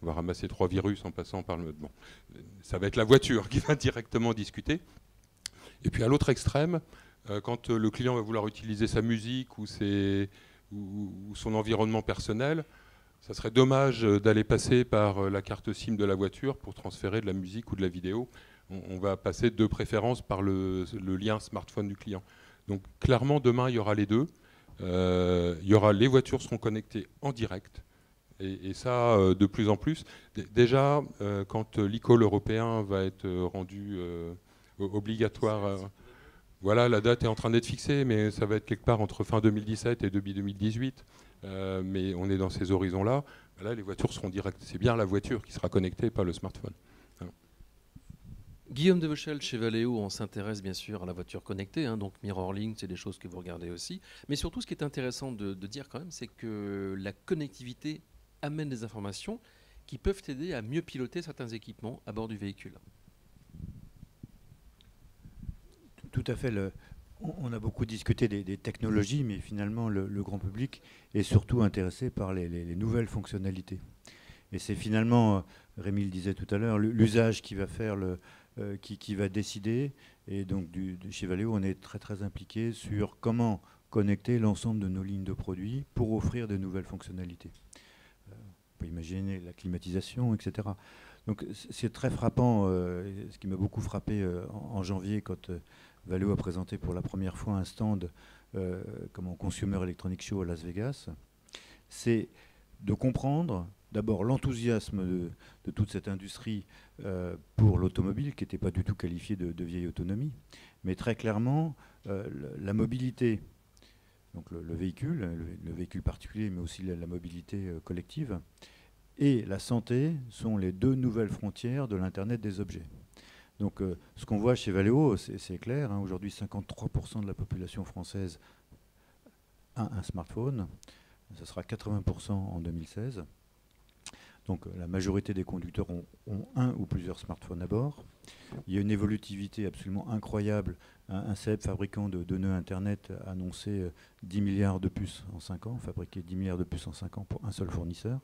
On va ramasser 3 virus en passant par le... Bon, ça va être la voiture qui va directement discuter. Et puis à l'autre extrême, quand le client va vouloir utiliser sa musique ou son environnement personnel, ça serait dommage d'aller passer par la carte SIM de la voiture pour transférer de la musique ou de la vidéo. On va passer de préférence par le lien smartphone du client. Donc clairement, demain, il y aura les deux. Les voitures seront connectées en direct. Et ça, de plus en plus. Déjà, quand l'e-call européen va être rendu obligatoire, voilà, la date est en train d'être fixée, mais ça va être quelque part entre fin 2017 et début 2018. Mais on est dans ces horizons-là. Là, les voitures seront directes. C'est bien la voiture qui sera connectée, pas le smartphone. Guillaume de Vauchel, chez Valeo, on s'intéresse bien sûr à la voiture connectée, hein, donc MirrorLink, c'est des choses que vous regardez aussi. Mais surtout, ce qui est intéressant de dire quand même, c'est que la connectivité amène des informations, qui peuvent aider à mieux piloter certains équipements à bord du véhicule. Tout à fait. On a beaucoup discuté des technologies, mais finalement, le grand public est surtout intéressé par les nouvelles fonctionnalités. Et c'est finalement, Rémi le disait tout à l'heure, l'usage qui va faire qui va décider. Et donc, chez Valeo, on est très, très impliqué sur comment connecter l'ensemble de nos lignes de produits pour offrir de nouvelles fonctionnalités. On peut imaginer la climatisation, etc. Donc, c'est très frappant. Ce qui m'a beaucoup frappé en janvier, quand Valeo a présenté pour la première fois un stand comme au Consumer Electronics Show à Las Vegas, c'est de comprendre d'abord l'enthousiasme de toute cette industrie pour l'automobile, qui n'était pas du tout qualifiée de vieille autonomie, mais très clairement la mobilité, donc le véhicule particulier, mais aussi la mobilité collective, et la santé sont les deux nouvelles frontières de l'Internet des objets. Donc ce qu'on voit chez Valeo, c'est clair, hein, aujourd'hui 53% de la population française a un smartphone, ce sera 80% en 2016. Donc la majorité des conducteurs ont un ou plusieurs smartphones à bord. Il y a une évolutivité absolument incroyable. Un célèbre fabricant de nœuds Internet a annoncé 10 milliards de puces en 5 ans, fabriquer 10 milliards de puces en 5 ans pour un seul fournisseur.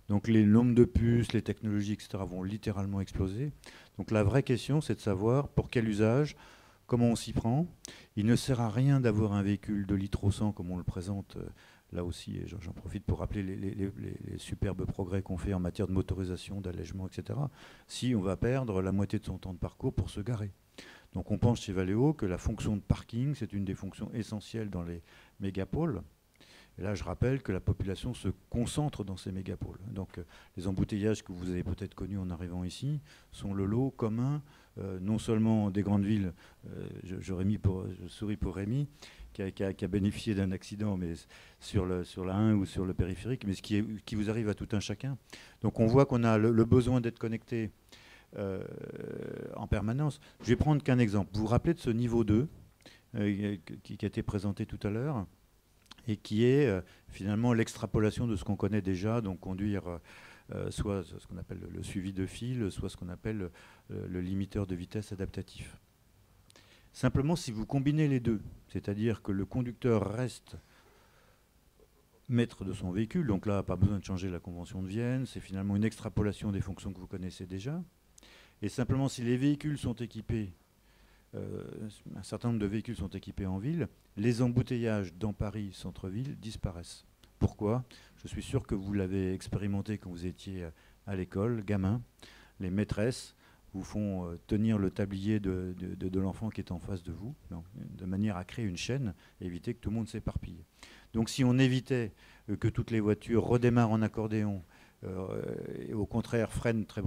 Donc les nombres de puces, les technologies, etc. vont littéralement exploser. Donc la vraie question, c'est de savoir pour quel usage, comment on s'y prend. Il ne sert à rien d'avoir un véhicule de litre au 100 comme on le présente là aussi, et j'en profite pour rappeler les superbes progrès qu'on fait en matière de motorisation, d'allègement, etc., si on va perdre la moitié de son temps de parcours pour se garer. Donc on pense chez Valeo que la fonction de parking, c'est une des fonctions essentielles dans les mégapoles. Et là, je rappelle que la population se concentre dans ces mégapoles. Donc les embouteillages que vous avez peut-être connus en arrivant ici sont le lot commun, non seulement des grandes villes, je souris pour Rémi, qui a bénéficié d'un accident mais sur la 1 ou sur le périphérique, mais qui vous arrive à tout un chacun. Donc on voit qu'on a le besoin d'être connecté en permanence. Je vais prendre qu'un exemple. Vous vous rappelez de ce niveau 2 qui a été présenté tout à l'heure et qui est finalement l'extrapolation de ce qu'on connaît déjà, donc conduire soit ce qu'on appelle le suivi de fil, soit ce qu'on appelle le limiteur de vitesse adaptatif. Simplement, si vous combinez les deux, c'est-à-dire que le conducteur reste maître de son véhicule, donc là, pas besoin de changer la convention de Vienne, c'est finalement une extrapolation des fonctions que vous connaissez déjà, et simplement si les véhicules sont équipés, un certain nombre de véhicules sont équipés en ville, les embouteillages dans Paris centre-ville disparaissent. Pourquoi ? Je suis sûr que vous l'avez expérimenté quand vous étiez à l'école, gamin. Les maîtresses vous font tenir le tablier de l'enfant qui est en face de vous, de manière à créer une chaîne et éviter que tout le monde s'éparpille. Donc si on évitait que toutes les voitures redémarrent en accordéon et au contraire freinent très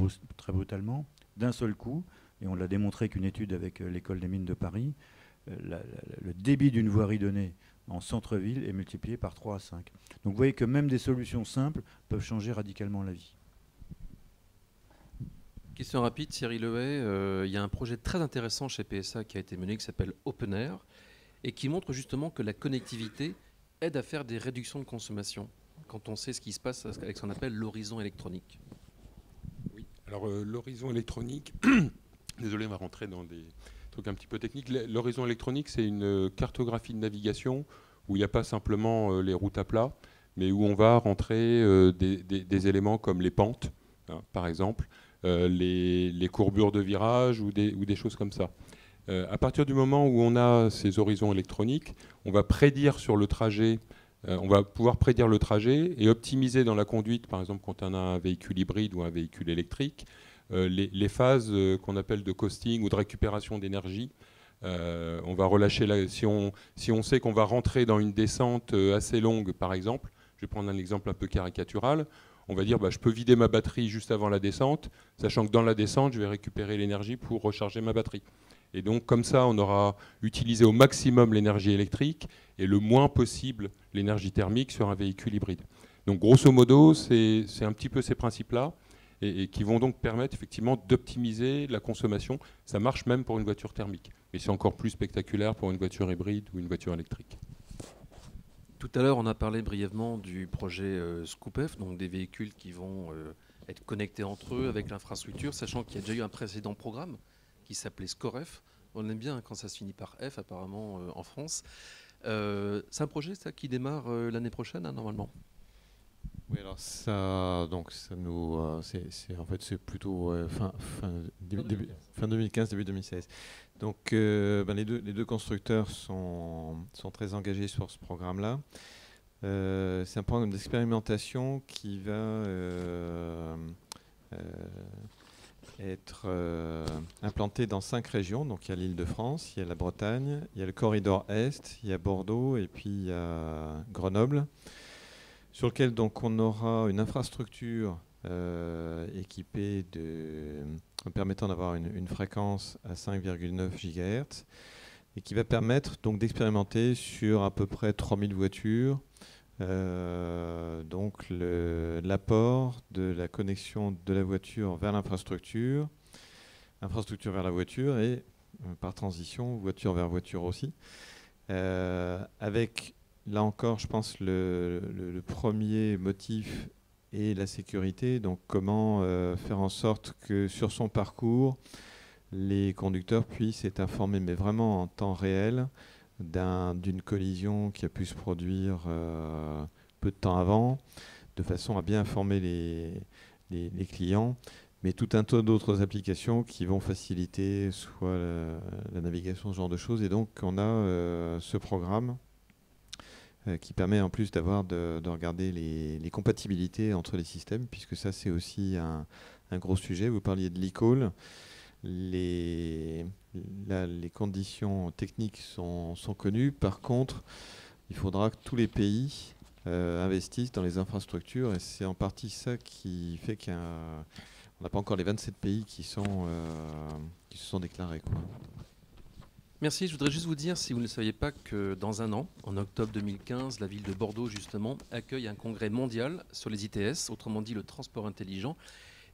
brutalement, d'un seul coup, et on l'a démontré qu'une étude avec l'école des mines de Paris, le débit d'une voirie donnée en centre-ville est multiplié par 3 à 5. Donc vous voyez que même des solutions simples peuvent changer radicalement la vie. Question rapide, Thierry Lehay. Il y a un projet très intéressant chez PSA qui a été mené qui s'appelle OpenAir et qui montre justement que la connectivité aide à faire des réductions de consommation quand on sait ce qui se passe avec ce qu'on appelle l'horizon électronique. Oui, alors l'horizon électronique, désolé, on va rentrer dans des trucs un petit peu techniques. L'horizon électronique, c'est une cartographie de navigation où il n'y a pas simplement les routes à plat, mais où on va rentrer des éléments comme les pentes, hein, par exemple, les courbures de virage ou des choses comme ça. À partir du moment où on a ces horizons électroniques, on va prédire sur le trajet, on va pouvoir prédire le trajet et optimiser dans la conduite, par exemple quand on a un véhicule hybride ou un véhicule électrique, les phases qu'on appelle de costing ou de récupération d'énergie. On va relâcher si on sait qu'on va rentrer dans une descente assez longue, par exemple, je vais prendre un exemple un peu caricatural, on va dire je peux vider ma batterie juste avant la descente, sachant que dans la descente, je vais récupérer l'énergie pour recharger ma batterie. Et donc, comme ça, on aura utilisé au maximum l'énergie électrique et le moins possible l'énergie thermique sur un véhicule hybride. Donc, grosso modo, c'est un petit peu ces principes-là et qui vont donc permettre effectivement d'optimiser la consommation. Ça marche même pour une voiture thermique, mais c'est encore plus spectaculaire pour une voiture hybride ou une voiture électrique. Tout à l'heure, on a parlé brièvement du projet ScoopF, donc des véhicules qui vont être connectés entre eux avec l'infrastructure, sachant qu'il y a déjà eu un précédent programme qui s'appelait SCOREF. On aime bien quand ça se finit par F, apparemment, en France. C'est un projet ça, qui démarre l'année prochaine, hein, normalement. Oui, alors ça nous, c'est plutôt fin 2015, début 2016. Donc, les deux constructeurs sont très engagés sur ce programme-là. C'est un programme d'expérimentation qui va être implanté dans 5 régions. Donc, il y a l'Île-de-France, il y a la Bretagne, il y a le corridor Est, il y a Bordeaux et puis il y a Grenoble, sur lequel donc on aura une infrastructure équipée permettant d'avoir une fréquence à 5,9 GHz et qui va permettre donc d'expérimenter sur à peu près 3000 voitures donc l'apport de la connexion de la voiture vers l'infrastructure, infrastructure vers la voiture et par transition voiture vers voiture aussi, avec là encore, je pense, le premier motif est la sécurité. Donc, comment faire en sorte que sur son parcours, les conducteurs puissent être informés, mais vraiment en temps réel, d'une collision qui a pu se produire peu de temps avant, de façon à bien informer les clients. Mais tout un tas d'autres applications qui vont faciliter soit la navigation, ce genre de choses. Et donc, on a ce programme qui permet en plus de regarder les compatibilités entre les systèmes, puisque ça c'est aussi un gros sujet. Vous parliez de l'e-call. Les conditions techniques sont connues. Par contre, il faudra que tous les pays investissent dans les infrastructures, et c'est en partie ça qui fait qu'on n'a pas encore les 27 pays qui se sont déclarés, quoi. Merci. Je voudrais juste vous dire, si vous ne le saviez pas, que dans un an, en octobre 2015, la ville de Bordeaux, justement, accueille un congrès mondial sur les ITS, autrement dit le transport intelligent.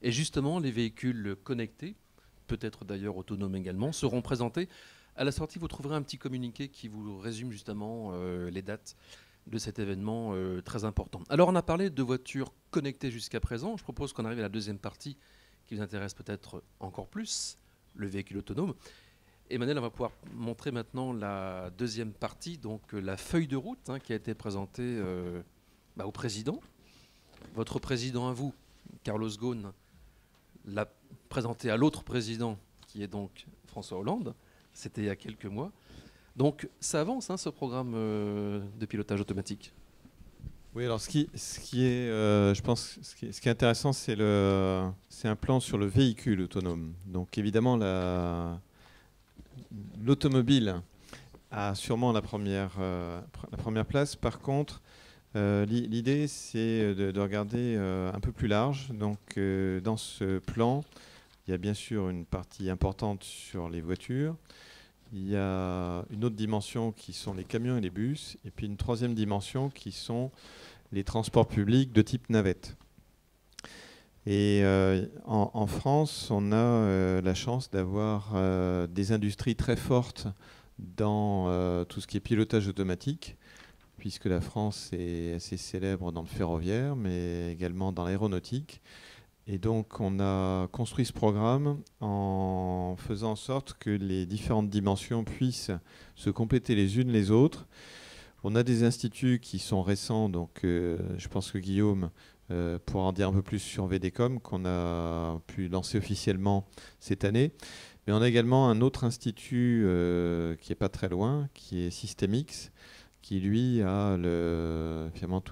Et justement, les véhicules connectés, peut-être d'ailleurs autonomes également, seront présentés. À la sortie, vous trouverez un petit communiqué qui vous résume justement les dates de cet événement très important. Alors, on a parlé de voitures connectées jusqu'à présent. Je propose qu'on arrive à la deuxième partie qui vous intéresse peut-être encore plus, le véhicule autonome. Emmanuel, on va pouvoir montrer maintenant la deuxième partie, donc la feuille de route qui a été présentée au président. Votre président à vous, Carlos Ghosn, l'a présenté à l'autre président, qui est donc François Hollande. C'était il y a quelques mois. Donc ça avance, ce programme de pilotage automatique. Oui, alors ce qui est, je pense, ce qui est intéressant, c'est un plan sur le véhicule autonome. Donc évidemment, l'automobile a sûrement la première place. Par contre, l'idée, c'est de regarder un peu plus large. Donc, dans ce plan, il y a bien sûr une partie importante sur les voitures. Il y a une autre dimension qui sont les camions et les bus. Et puis une troisième dimension qui sont les transports publics de type navette. Et en France, on a la chance d'avoir des industries très fortes dans tout ce qui est pilotage automatique, puisque la France est assez célèbre dans le ferroviaire, mais également dans l'aéronautique. Et donc, on a construit ce programme en faisant en sorte que les différentes dimensions puissent se compléter les unes les autres. On a des instituts qui sont récents, donc je pense que Guillaume pourra en dire un peu plus sur VDCOM, qu'on a pu lancer officiellement cette année. Mais on a également un autre institut qui n'est pas très loin, qui est Systemix, qui lui a finalement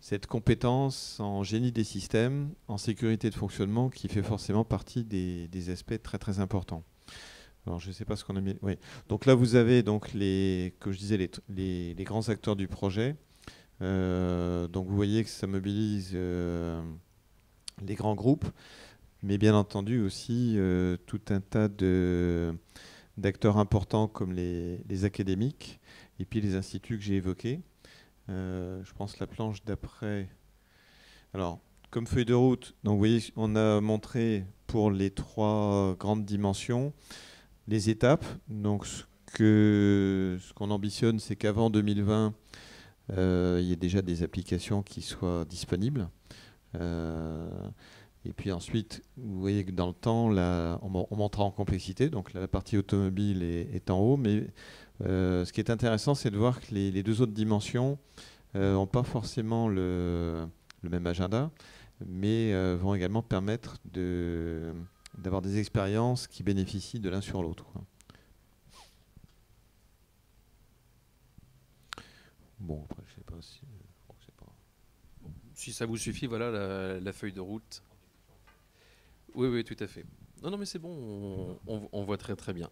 cette compétence en génie des systèmes, en sécurité de fonctionnement, qui fait forcément partie des aspects très très importants. Alors je ne sais pas ce qu'on a mis. Oui. Donc là vous avez donc comme je disais, les grands acteurs du projet. Donc vous voyez que ça mobilise les grands groupes, mais bien entendu aussi tout un tas d'acteurs importants comme les académiques et puis les instituts que j'ai évoqués. Je pense la planche d'après. Alors, comme feuille de route, donc vous voyez, on a montré pour les 3 grandes dimensions les étapes. Donc, ce qu'on ambitionne, c'est qu'avant 2020, il y ait déjà des applications qui soient disponibles. Et puis ensuite, vous voyez que dans le temps, on montera en complexité, donc la partie automobile est en haut, mais ce qui est intéressant, c'est de voir que les deux autres dimensions n'ont pas forcément le même agenda, mais vont également permettre d'avoir des expériences qui bénéficient de l'un sur l'autre. Bon, après, je sais pas si... Si ça vous suffit, voilà la feuille de route. Oui, tout à fait. Non, mais c'est bon, on voit très très bien.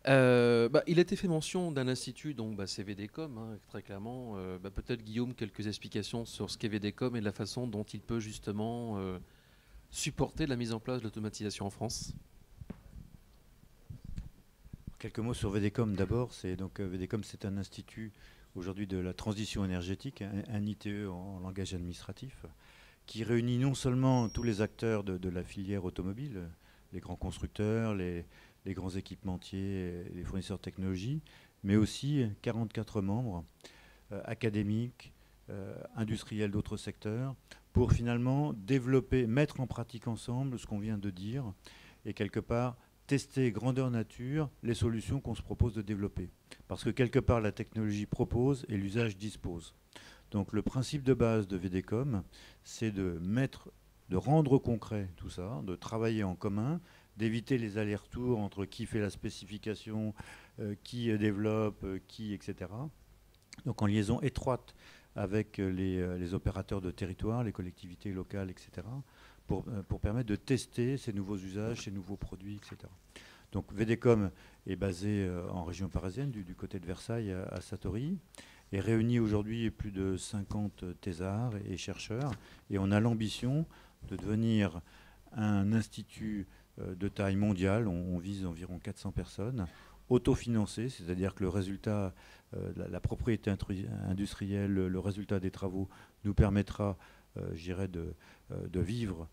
Il a été fait mention d'un institut, donc c'est VDCOM, hein, très clairement. Peut-être Guillaume, quelques explications sur ce qu'est VDCOM et la façon dont il peut justement supporter la mise en place de l'automatisation en France. Quelques mots sur VDCOM d'abord. VDCOM, c'est un institut aujourd'hui de la transition énergétique, un ITE en langage administratif, qui réunit non seulement tous les acteurs de la filière automobile, les grands constructeurs, les grands équipementiers, les fournisseurs de technologie, mais aussi 44 membres académiques, industriels d'autres secteurs, pour finalement développer, mettre en pratique ensemble ce qu'on vient de dire, et quelque part tester grandeur nature les solutions qu'on se propose de développer. Parce que quelque part la technologie propose et l'usage dispose. Donc le principe de base de VDCOM, c'est de rendre concret tout ça, de travailler en commun, d'éviter les allers-retours entre qui fait la spécification, qui développe, etc. Donc en liaison étroite avec les opérateurs de territoire, les collectivités locales, etc., pour permettre de tester ces nouveaux usages, ces nouveaux produits, etc. Donc VDCOM est basé en région parisienne, du côté de Versailles, à Satory, et réunit aujourd'hui plus de 50 thésards et chercheurs, et on a l'ambition de devenir un institut de taille mondiale, on vise environ 400 personnes, autofinancé, c'est-à-dire que le résultat, la propriété industrielle, le résultat des travaux nous permettra, de vivre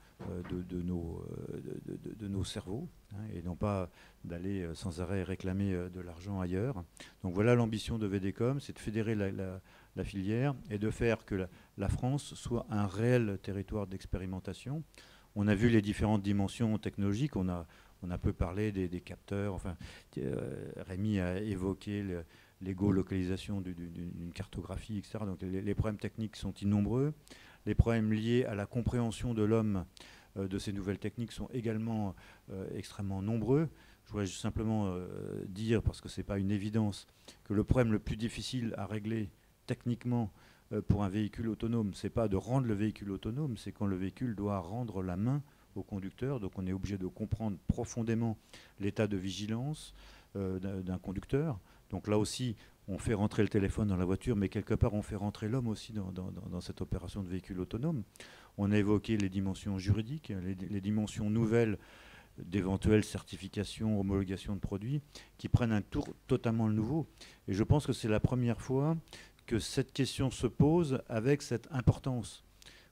de nos cerveaux, hein, et non pas d'aller sans arrêt réclamer de l'argent ailleurs. Donc voilà l'ambition de VDCOM, c'est de fédérer la filière et de faire que la France soit un réel territoire d'expérimentation. On a vu les différentes dimensions technologiques, on a peu parlé des capteurs, enfin, Rémi a évoqué l'égo-localisation d'une cartographie, etc. Donc les problèmes techniques sont innombreux. Les problèmes liés à la compréhension de l'homme de ces nouvelles techniques sont également extrêmement nombreux. Je voudrais simplement dire, parce que ce n'est pas une évidence, que le problème le plus difficile à régler techniquement pour un véhicule autonome, ce n'est pas de rendre le véhicule autonome, c'est quand le véhicule doit rendre la main au conducteur. Donc on est obligé de comprendre profondément l'état de vigilance d'un conducteur. Donc là aussi, on fait rentrer le téléphone dans la voiture, mais quelque part, on fait rentrer l'homme aussi dans cette opération de véhicule autonome. On a évoqué les dimensions juridiques, les dimensions nouvelles d'éventuelles certifications, homologations de produits, qui prennent un tour totalement nouveau. Et je pense que c'est la première fois que cette question se pose avec cette importance.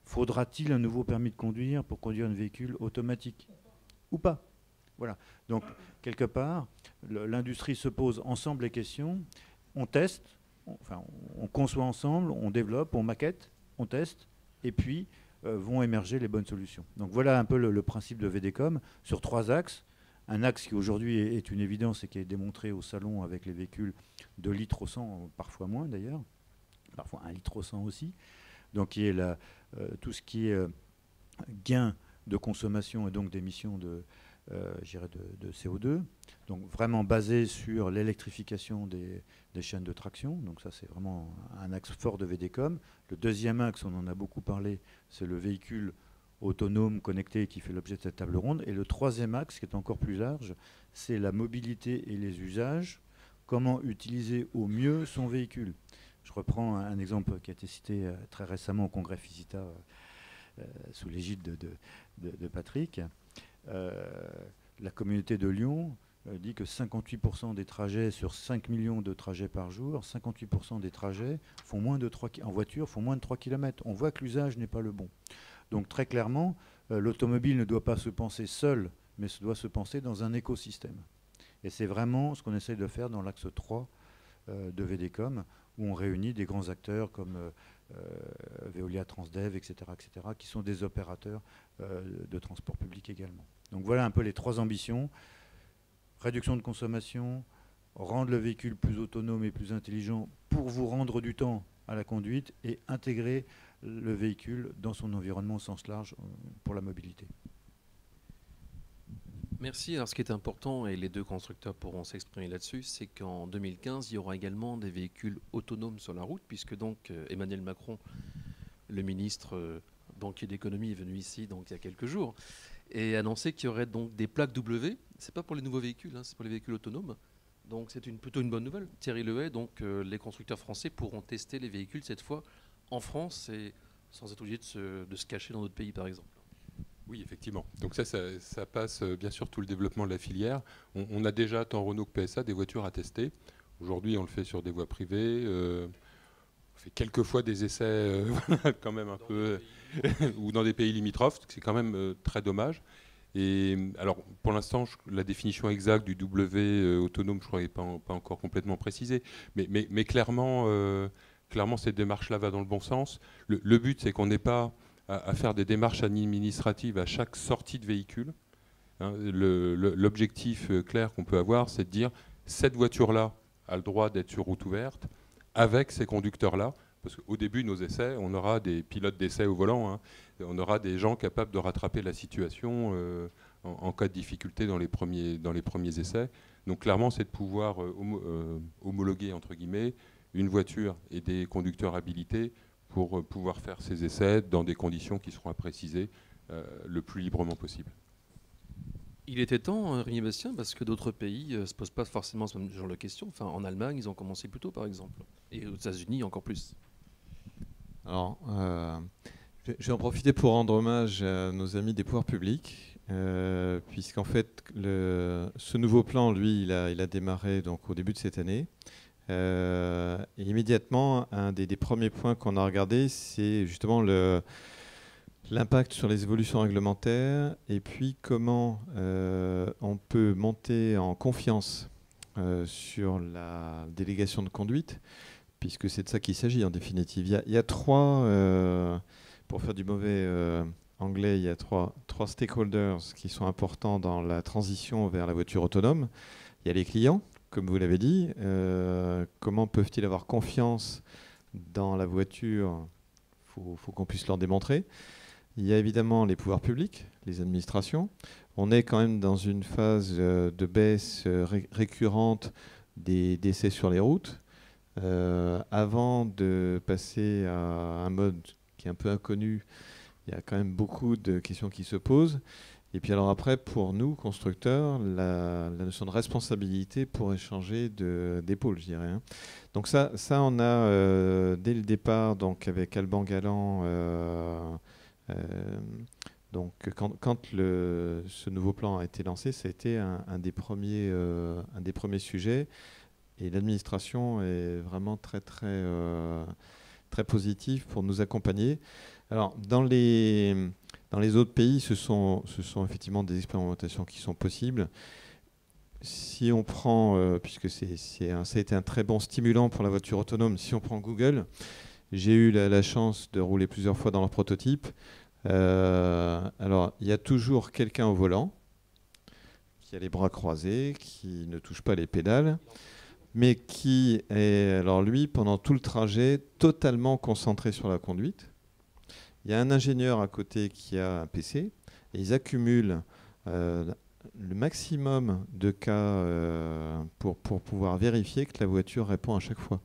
Faudra-t-il un nouveau permis de conduire pour conduire un véhicule automatique ou pas? Voilà. Donc, quelque part, l'industrie se pose ensemble les questions. On teste, on conçoit ensemble, on développe, on maquette, on teste, et puis vont émerger les bonnes solutions. Donc voilà un peu le principe de VDCOM sur 3 axes. Un axe qui aujourd'hui est une évidence et qui est démontré au salon avec les véhicules 2 litres au 100, parfois moins d'ailleurs, parfois 1 litre au 100 aussi. Donc qui est tout ce qui est gain de consommation et donc d'émissions de CO2, donc vraiment basé sur l'électrification des chaînes de traction. Donc ça, c'est vraiment un axe fort de VDCOM. Le deuxième axe, on en a beaucoup parlé, c'est le véhicule autonome, connecté, qui fait l'objet de cette table ronde. Et le troisième axe, qui est encore plus large, c'est la mobilité et les usages. Comment utiliser au mieux son véhicule. Je reprends un exemple qui a été cité très récemment au congrès Fisita, sous l'égide de Patrick. La communauté de Lyon dit que 58% des trajets sur 5 millions de trajets par jour, 58% des trajets font moins de 3 en voiture font moins de 3 km. On voit que l'usage n'est pas le bon. Donc très clairement, l'automobile ne doit pas se penser seule, mais doit se penser dans un écosystème. Et c'est vraiment ce qu'on essaye de faire dans l'axe 3 de VDCOM, où on réunit des grands acteurs comme Veolia, Transdev, etc., qui sont des opérateurs de transport public également. Donc voilà un peu les 3 ambitions. Réduction de consommation, rendre le véhicule plus autonome et plus intelligent pour vous rendre du temps à la conduite et intégrer le véhicule dans son environnement au sens large pour la mobilité. Merci. Alors, ce qui est important, et les 2 constructeurs pourront s'exprimer là-dessus, c'est qu'en 2015, il y aura également des véhicules autonomes sur la route, puisque donc Emmanuel Macron, le ministre banquier d'économie, est venu ici donc, il y a quelques jours, et a annoncé qu'il y aurait donc des plaques W. C'est pas pour les nouveaux véhicules, c'est pour les véhicules autonomes. Donc c'est plutôt une bonne nouvelle. Thierry Lehay, donc les constructeurs français pourront tester les véhicules cette fois en France et sans être obligés de se cacher dans d'autres pays, par exemple. Oui, effectivement. Donc ça passe bien sûr tout le développement de la filière. On a déjà, tant Renault que PSA, des voitures à tester. Aujourd'hui, on le fait sur des voies privées. On fait quelques fois des essais quand même un peu, ou dans des pays limitrophes. C'est quand même très dommage. Et alors, pour l'instant, la définition exacte du W autonome, je crois, n'est pas encore complètement précisée. Mais clairement, cette démarche-là va dans le bon sens. Le but, c'est qu'on n'ait pas à faire des démarches administratives à chaque sortie de véhicule. Hein, l'objectif clair qu'on peut avoir, c'est de dire cette voiture-là a le droit d'être sur route ouverte avec ces conducteurs-là. Parce qu'au début de nos essais, on aura des pilotes d'essai au volant, hein, on aura des gens capables de rattraper la situation en cas de difficulté dans les premiers essais. Donc clairement, c'est de pouvoir homologuer, entre guillemets, une voiture et des conducteurs habilités pour pouvoir faire ces essais dans des conditions qui seront à préciser le plus librement possible. Il était temps, Rémi Bastien, parce que d'autres pays ne se posent pas forcément ce genre de questions. Enfin, en Allemagne, ils ont commencé plus tôt, par exemple. Et aux États-Unis, encore plus. Alors, je vais en profiter pour rendre hommage à nos amis des pouvoirs publics, puisqu'en fait, ce nouveau plan, lui, il a démarré donc, au début de cette année. Et immédiatement, un des premiers points qu'on a regardé, c'est justement l'impact sur les évolutions réglementaires et puis comment on peut monter en confiance sur la délégation de conduite, puisque c'est de ça qu'il s'agit en définitive. Il y a 3, pour faire du mauvais anglais, il y a trois stakeholders qui sont importants dans la transition vers la voiture autonome. Il y a les clients, comme vous l'avez dit. Comment peuvent-ils avoir confiance dans la voiture ? Il faut qu'on puisse leur démontrer. Il y a évidemment les pouvoirs publics, les administrations. On est quand même dans une phase de baisse récurrente des décès sur les routes. Avant de passer à un mode qui est un peu inconnu, il y a quand même beaucoup de questions qui se posent. Et puis alors après, pour nous, constructeurs, la notion de responsabilité pourrait changer d'épaule, je dirais. Hein. Donc ça on a, dès le départ, donc avec Alban Galan, donc quand ce nouveau plan a été lancé, ça a été un des premiers sujets. Et l'administration est vraiment très positive pour nous accompagner. Alors, dans les autres pays, ce sont effectivement des expérimentations qui sont possibles. Si on prend, puisque ça a été un très bon stimulant pour la voiture autonome, si on prend Google, j'ai eu la chance de rouler plusieurs fois dans leur prototype. Alors, il y a toujours quelqu'un au volant qui a les bras croisés, qui ne touche pas les pédales, mais qui est, alors lui, pendant tout le trajet, totalement concentré sur la conduite. Il y a un ingénieur à côté qui a un PC, et ils accumulent le maximum de cas pour pouvoir vérifier que la voiture répond à chaque fois.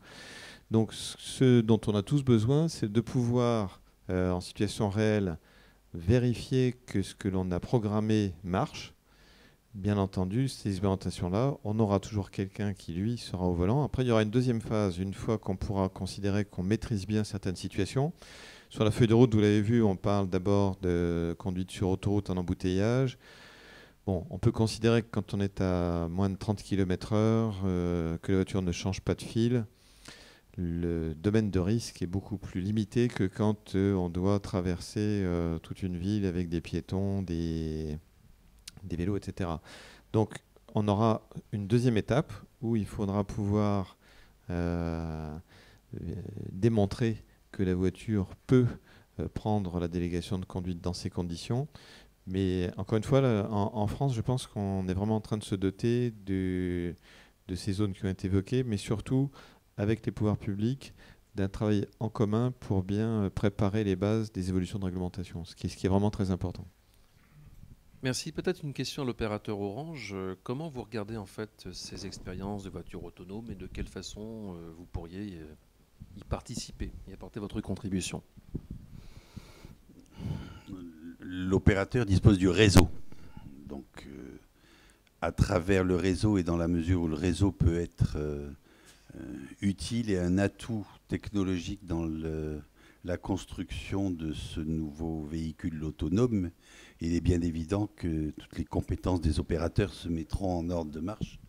Donc ce dont on a tous besoin, c'est de pouvoir, en situation réelle, vérifier que ce que l'on a programmé marche. Bien entendu, ces expérimentations-là, on aura toujours quelqu'un qui, lui, sera au volant. Après, il y aura une deuxième phase, une fois qu'on pourra considérer qu'on maîtrise bien certaines situations. Sur la feuille de route, vous l'avez vu, on parle d'abord de conduite sur autoroute en embouteillage. Bon, on peut considérer que quand on est à moins de 30 km/h, que la voiture ne change pas de fil, le domaine de risque est beaucoup plus limité que quand on doit traverser toute une ville avec des piétons, des vélos, etc. Donc, on aura une deuxième étape où il faudra pouvoir démontrer que la voiture peut prendre la délégation de conduite dans ces conditions. Mais encore une fois, là, en France, je pense qu'on est vraiment en train de se doter de ces zones qui ont été évoquées, mais surtout avec les pouvoirs publics, d'un travail en commun pour bien préparer les bases des évolutions de réglementation, ce qui est vraiment très important. Merci. Peut-être une question à l'opérateur Orange. Comment vous regardez en fait ces expériences de voitures autonomes et de quelle façon vous pourriez y participer, y apporter votre contribution? L'opérateur dispose du réseau. Donc, à travers le réseau et dans la mesure où le réseau peut être utile et un atout technologique dans la construction de ce nouveau véhicule autonome, il est bien évident que toutes les compétences des opérateurs se mettront en ordre de marche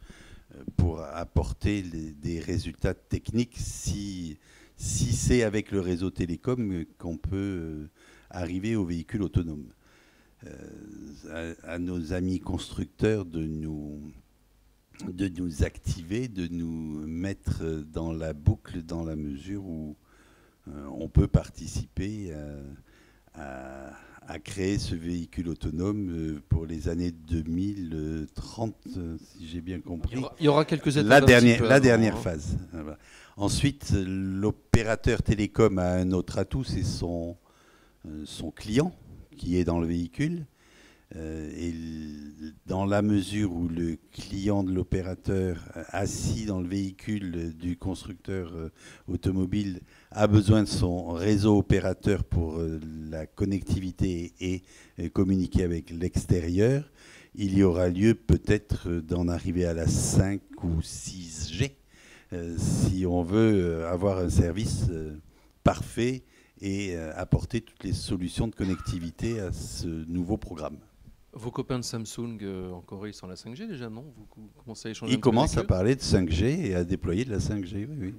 pour apporter des résultats techniques si c'est avec le réseau télécom qu'on peut arriver au véhicule autonome. À nos amis constructeurs de nous activer, de nous mettre dans la boucle dans la mesure où on peut participer à créer ce véhicule autonome pour les années 2030, si j'ai bien compris. Il y aura quelques étapes. La dernière phase. Voilà. Ensuite, l'opérateur télécom a un autre atout, c'est son client qui est dans le véhicule. Et dans la mesure où le client de l'opérateur assis dans le véhicule du constructeur automobile a besoin de son réseau opérateur pour la connectivité et communiquer avec l'extérieur, il y aura lieu peut-être d'en arriver à la 5 ou 6G si on veut avoir un service parfait et apporter toutes les solutions de connectivité à ce nouveau programme. Vos copains de Samsung en Corée, ils sont à la 5G déjà, non? Vous commencez à échanger Ils commencent à parler de 5G et à déployer de la 5G, oui.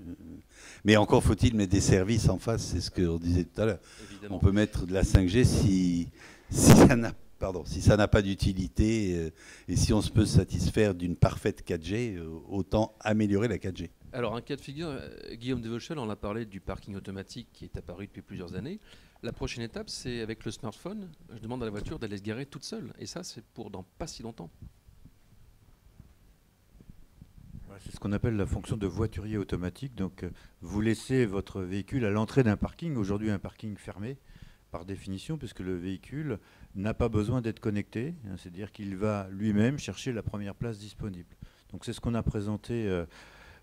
Mais encore faut-il mettre des services en face, c'est ce qu'on disait tout à l'heure. Évidemment. On peut mettre de la 5G si ça n'a pas d'utilité et si on se peut satisfaire d'une parfaite 4G, autant améliorer la 4G. Alors, un cas de figure, Guillaume Devauchel en a parlé du parking automatique qui est apparu depuis plusieurs années. La prochaine étape, c'est avec le smartphone, je demande à la voiture d'aller se garer toute seule. Et ça, c'est pour dans pas si longtemps. C'est ce qu'on appelle la fonction de voiturier automatique. Donc, vous laissez votre véhicule à l'entrée d'un parking, aujourd'hui un parking fermé, par définition, puisque le véhicule n'a pas besoin d'être connecté. C'est-à-dire qu'il va lui-même chercher la première place disponible. Donc, c'est ce qu'on a présenté...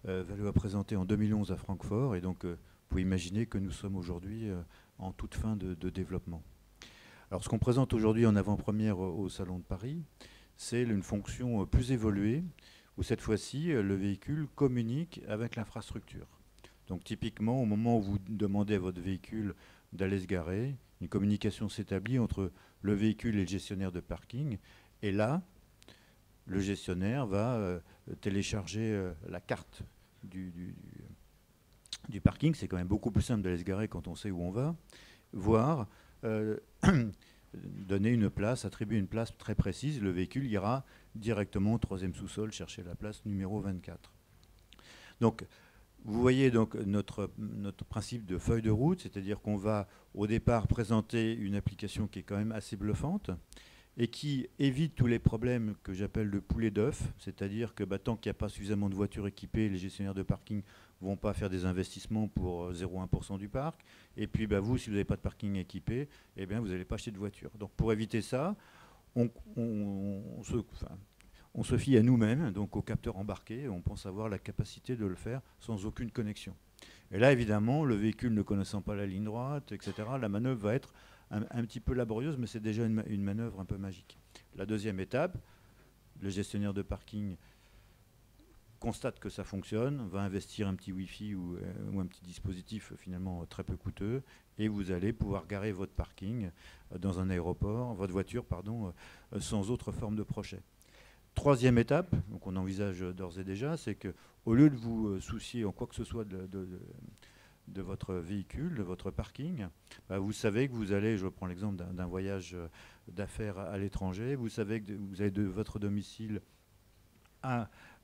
Valeo a présenté en 2011 à Francfort, et donc vous pouvez imaginer que nous sommes aujourd'hui en toute fin de développement. Alors ce qu'on présente aujourd'hui en avant-première au Salon de Paris, c'est une fonction plus évoluée, où cette fois-ci le véhicule communique avec l'infrastructure. Donc typiquement, au moment où vous demandez à votre véhicule d'aller se garer, une communication s'établit entre le véhicule et le gestionnaire de parking, et là, le gestionnaire va télécharger la carte du parking. C'est quand même beaucoup plus simple d'aller se garer quand on sait où on va, voire donner une place, attribuer une place très précise. Le véhicule ira directement au 3e sous-sol chercher la place numéro 24. Donc, vous voyez donc notre principe de feuille de route, c'est-à-dire qu'on va au départ présenter une application qui est quand même assez bluffante, et qui évite tous les problèmes que j'appelle le poulet d'œuf, c'est-à-dire que tant qu'il n'y a pas suffisamment de voitures équipées, les gestionnaires de parking ne vont pas faire des investissements pour 0,1% du parc, et puis vous, si vous n'avez pas de parking équipé, eh bien, vous n'allez pas acheter de voiture. Donc pour éviter ça, on se fie à nous-mêmes, donc aux capteurs embarqués, on pense avoir la capacité de le faire sans aucune connexion. Et là, évidemment, le véhicule ne connaissant pas la ligne droite, etc., la manœuvre va être un petit peu laborieuse, mais c'est déjà une manœuvre un peu magique. La deuxième étape, le gestionnaire de parking constate que ça fonctionne, va investir un petit Wi-Fi ou un petit dispositif finalement très peu coûteux, et vous allez pouvoir garer votre parking dans un aéroport, votre voiture, pardon, sans autre forme de prochet. Troisième étape, donc on envisage d'ores et déjà, c'est qu'au lieu de vous soucier en quoi que ce soit de votre véhicule, de votre parking, vous savez que vous allez, je prends l'exemple d'un voyage d'affaires à l'étranger, vous savez que vous allez de votre domicile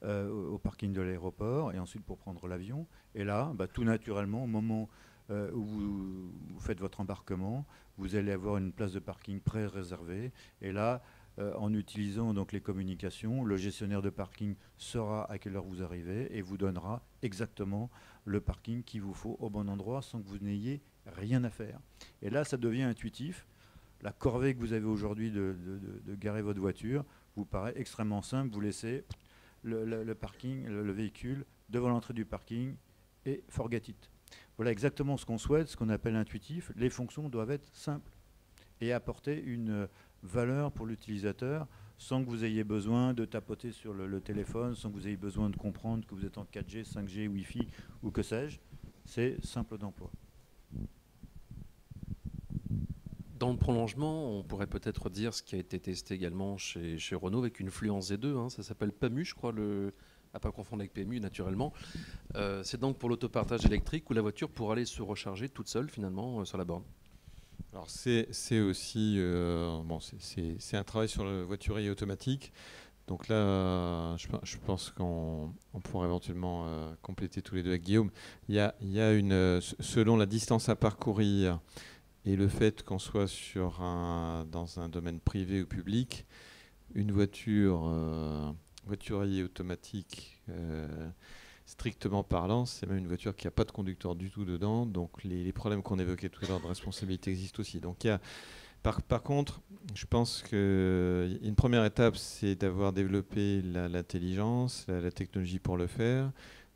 au parking de l'aéroport et ensuite pour prendre l'avion. Et là, tout naturellement, au moment où vous faites votre embarquement, vous allez avoir une place de parking pré-réservée. Et là, en utilisant donc les communications, le gestionnaire de parking saura à quelle heure vous arrivez et vous donnera exactement le parking qu'il vous faut au bon endroit sans que vous n'ayez rien à faire. Et là, ça devient intuitif. La corvée que vous avez aujourd'hui de garer votre voiture vous paraît extrêmement simple. Vous laissez le parking, le véhicule devant l'entrée du parking et forget it. Voilà exactement ce qu'on souhaite, ce qu'on appelle intuitif. Les fonctions doivent être simples et apporter une valeur pour l'utilisateur sans que vous ayez besoin de tapoter sur le téléphone, sans que vous ayez besoin de comprendre que vous êtes en 4G, 5G, Wi-Fi ou que sais-je. C'est simple d'emploi. Dans le prolongement, on pourrait peut-être dire ce qui a été testé également chez Renault avec une Fluence Z2, hein, ça s'appelle PAMU, je crois, à pas confondre avec PMU naturellement. C'est donc pour l'autopartage électrique où la voiture pourra aller se recharger toute seule finalement sur la borne. Alors c'est aussi c'est un travail sur la voiture automatique. Donc là, je pense qu'on pourra éventuellement compléter tous les deux avec Guillaume. Il y a selon la distance à parcourir et le fait qu'on soit dans un domaine privé ou public, une voiturier automatique, strictement parlant, c'est même une voiture qui n'a pas de conducteur du tout dedans. Donc les problèmes qu'on évoquait tout à l'heure de responsabilité existent aussi. Donc par contre, je pense qu'une première étape, c'est d'avoir développé l'intelligence, la technologie pour le faire,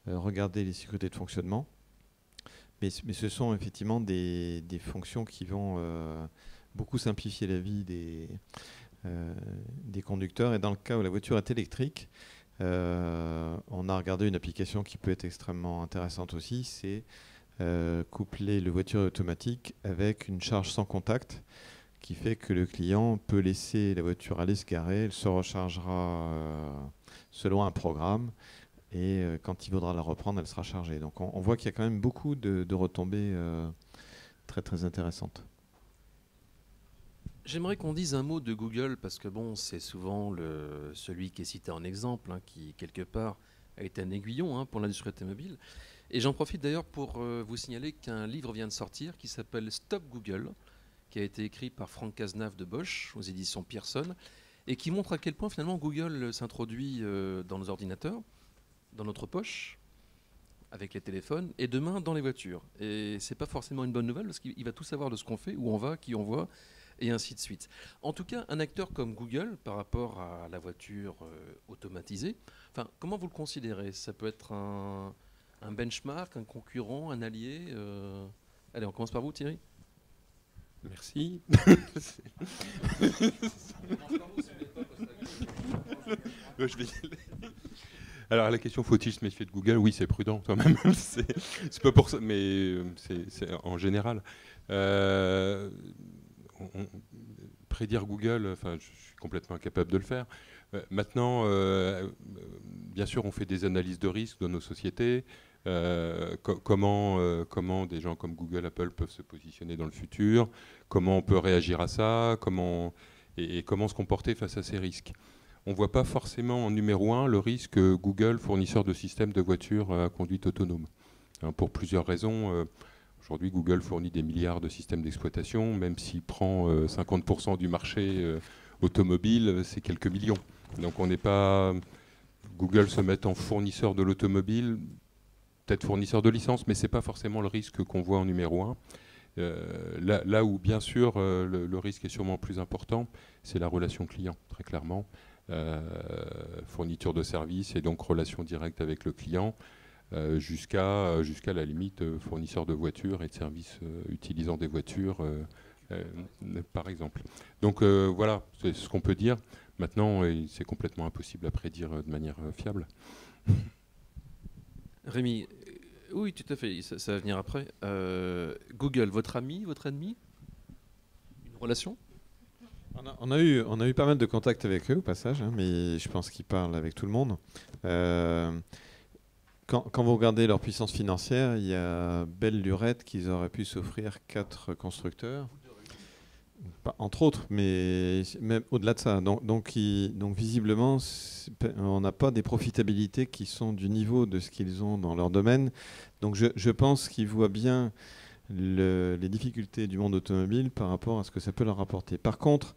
regarder les sécurités de fonctionnement. Mais ce sont effectivement des fonctions qui vont beaucoup simplifier la vie des conducteurs. Et dans le cas où la voiture est électrique, on a regardé une application qui peut être extrêmement intéressante aussi, c'est coupler le voiture automatique avec une charge sans contact qui fait que le client peut laisser la voiture aller se garer, elle se rechargera selon un programme et quand il voudra la reprendre, elle sera chargée. Donc on voit qu'il y a quand même beaucoup de retombées très très intéressantes. J'aimerais qu'on dise un mot de Google, parce que bon, c'est souvent celui qui est cité en exemple, hein, qui quelque part a été un aiguillon pour l'industrie automobile. Et j'en profite d'ailleurs pour vous signaler qu'un livre vient de sortir qui s'appelle Stop Google, qui a été écrit par Franck Cazenave de Bosch aux éditions Pearson, et qui montre à quel point finalement Google s'introduit dans nos ordinateurs, dans notre poche, avec les téléphones, et demain dans les voitures. Et c'est pas forcément une bonne nouvelle, parce qu'il va tout savoir de ce qu'on fait, où on va, qui on voit, et ainsi de suite. En tout cas, un acteur comme Google, par rapport à la voiture automatisée, comment vous le considérez? Ça peut être un benchmark, un concurrent, un allié Allez, on commence par vous, Thierry. Merci. Je vais y aller. Alors la question, faut-il se méfier de Google? Oui, c'est prudent quand même. C'est pas pour ça, mais c'est en général. Prédire Google, je suis complètement incapable de le faire. Maintenant, bien sûr, on fait des analyses de risque dans nos sociétés. Comment des gens comme Google, Apple peuvent se positionner dans le futur, comment on peut réagir à ça, comment se comporter face à ces risques. On ne voit pas forcément en numéro 1 le risque Google, fournisseur de systèmes de voitures à conduite autonome. Pour plusieurs raisons. Aujourd'hui, Google fournit des milliards de systèmes d'exploitation, même s'il prend 50% du marché automobile, c'est quelques millions. Donc on n'est pas... Google se met en fournisseur de l'automobile, peut-être fournisseur de licence, mais ce n'est pas forcément le risque qu'on voit en numéro 1. Là où, bien sûr, le risque est sûrement plus important, c'est la relation client, très clairement. Fourniture de services et donc relation directe avec le client, jusqu'à la limite fournisseur de voitures et de services utilisant des voitures, par exemple. Donc voilà, c'est ce qu'on peut dire. Maintenant, c'est complètement impossible à prédire de manière fiable. Rémi, oui, tout à fait, ça va venir après. Google, votre ami, votre ennemi? Une relation? On a eu pas mal de contacts avec eux au passage, mais je pense qu'ils parlent avec tout le monde. Quand vous regardez leur puissance financière, il y a belle lurette qu'ils auraient pu s'offrir 4 constructeurs, entre autres, mais même au-delà de ça. Donc visiblement, on n'a pas des profitabilités qui sont du niveau de ce qu'ils ont dans leur domaine. Donc je pense qu'ils voient bien les difficultés du monde automobile par rapport à ce que ça peut leur apporter. Par contre,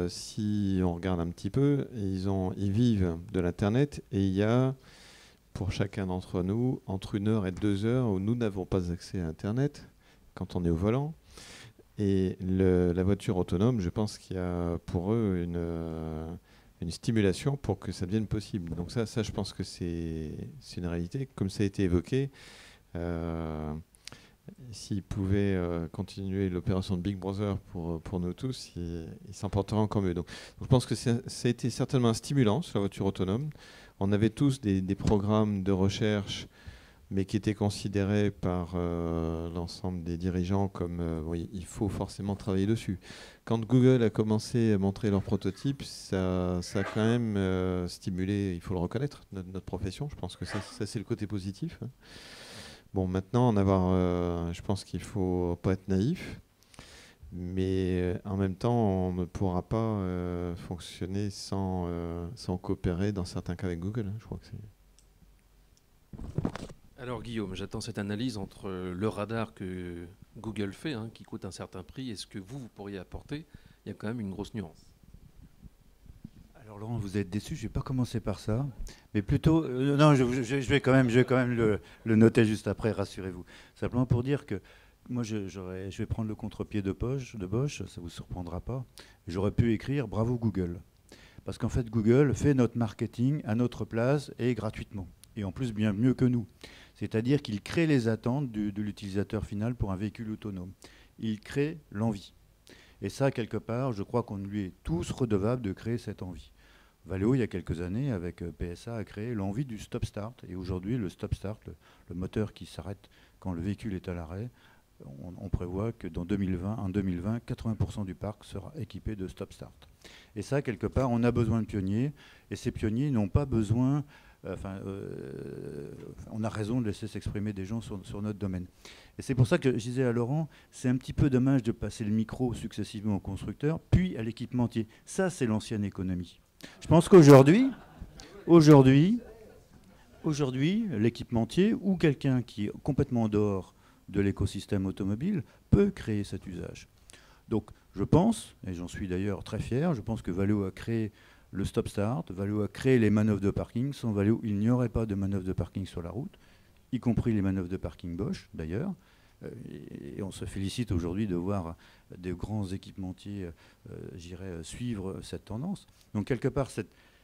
si on regarde un petit peu, ils vivent de l'Internet et il y a, pour chacun d'entre nous, entre 1 heure et 2 heures où nous n'avons pas accès à Internet quand on est au volant. Et la voiture autonome, je pense qu'il y a pour eux une stimulation pour que ça devienne possible. Donc ça je pense que c'est une réalité. Comme ça a été évoqué, s'ils pouvaient continuer l'opération de Big Brother pour nous tous, ils s'en porteraient encore mieux. Donc je pense que ça a été certainement un stimulant sur la voiture autonome. On avait tous des programmes de recherche, mais qui étaient considérés par l'ensemble des dirigeants comme oui, il faut forcément travailler dessus. Quand Google a commencé à montrer leurs prototypes, ça a quand même stimulé, il faut le reconnaître, notre profession. Je pense que ça c'est le côté positif. Bon, maintenant, je pense qu'il ne faut pas être naïf, mais en même temps, on ne pourra pas fonctionner sans coopérer dans certains cas avec Google. Je crois que c'est... Alors Guillaume, j'attends cette analyse entre le radar que Google fait, qui coûte un certain prix, et ce que vous pourriez apporter. Il y a quand même une grosse nuance. Alors Laurent, vous êtes déçu, je ne vais pas commencer par ça, mais plutôt... non, je vais quand même le noter juste après, rassurez-vous. Simplement pour dire que moi, je vais prendre le contre-pied de Bosch, ça ne vous surprendra pas. J'aurais pu écrire « Bravo Google ». Parce qu'en fait, Google fait notre marketing à notre place et gratuitement. Et en plus, bien mieux que nous. C'est-à-dire qu'il crée les attentes de l'utilisateur final pour un véhicule autonome. Il crée l'envie. Et ça, quelque part, je crois qu'on lui est tous redevables de créer cette envie. Valeo, il y a quelques années, avec PSA, a créé l'envie du stop-start. Et aujourd'hui, le stop-start, le moteur qui s'arrête quand le véhicule est à l'arrêt, on prévoit que en 2020, 80% du parc sera équipé de stop-start. Et ça, quelque part, on a besoin de pionniers. Et ces pionniers n'ont pas besoin... on a raison de laisser s'exprimer des gens sur notre domaine. Et c'est pour ça que je disais à Laurent, c'est un petit peu dommage de passer le micro successivement au constructeur, puis à l'équipementier. Ça, c'est l'ancienne économie. Je pense qu'aujourd'hui, l'équipementier ou quelqu'un qui est complètement en dehors de l'écosystème automobile peut créer cet usage. Donc, je pense, et j'en suis d'ailleurs très fier, je pense que Valeo a créé le stop-start, Valeo a créé les manœuvres de parking. Sans Valeo, il n'y aurait pas de manœuvres de parking sur la route, y compris les manœuvres de parking Bosch, d'ailleurs. Et on se félicite aujourd'hui de voir des grands équipementiers, suivre cette tendance. Donc, quelque part,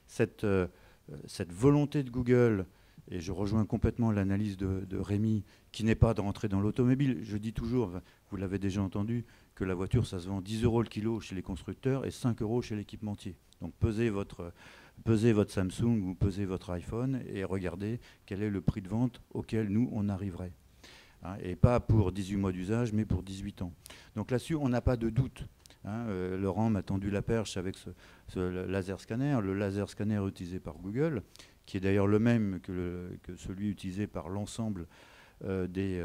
cette volonté de Google, et je rejoins complètement l'analyse de Rémi, qui n'est pas de rentrer dans l'automobile. Je dis toujours, vous l'avez déjà entendu, que la voiture, ça se vend 10 € le kilo chez les constructeurs et 5 € chez l'équipementier. Donc pesez votre Samsung ou pesez votre iPhone et regardez quel est le prix de vente auquel nous, on arriverait. Et pas pour 18 mois d'usage, mais pour 18 ans. Donc là-dessus, on n'a pas de doute. Laurent m'a tendu la perche avec ce laser scanner. Le laser scanner utilisé par Google, qui est d'ailleurs le même que celui utilisé par l'ensemble des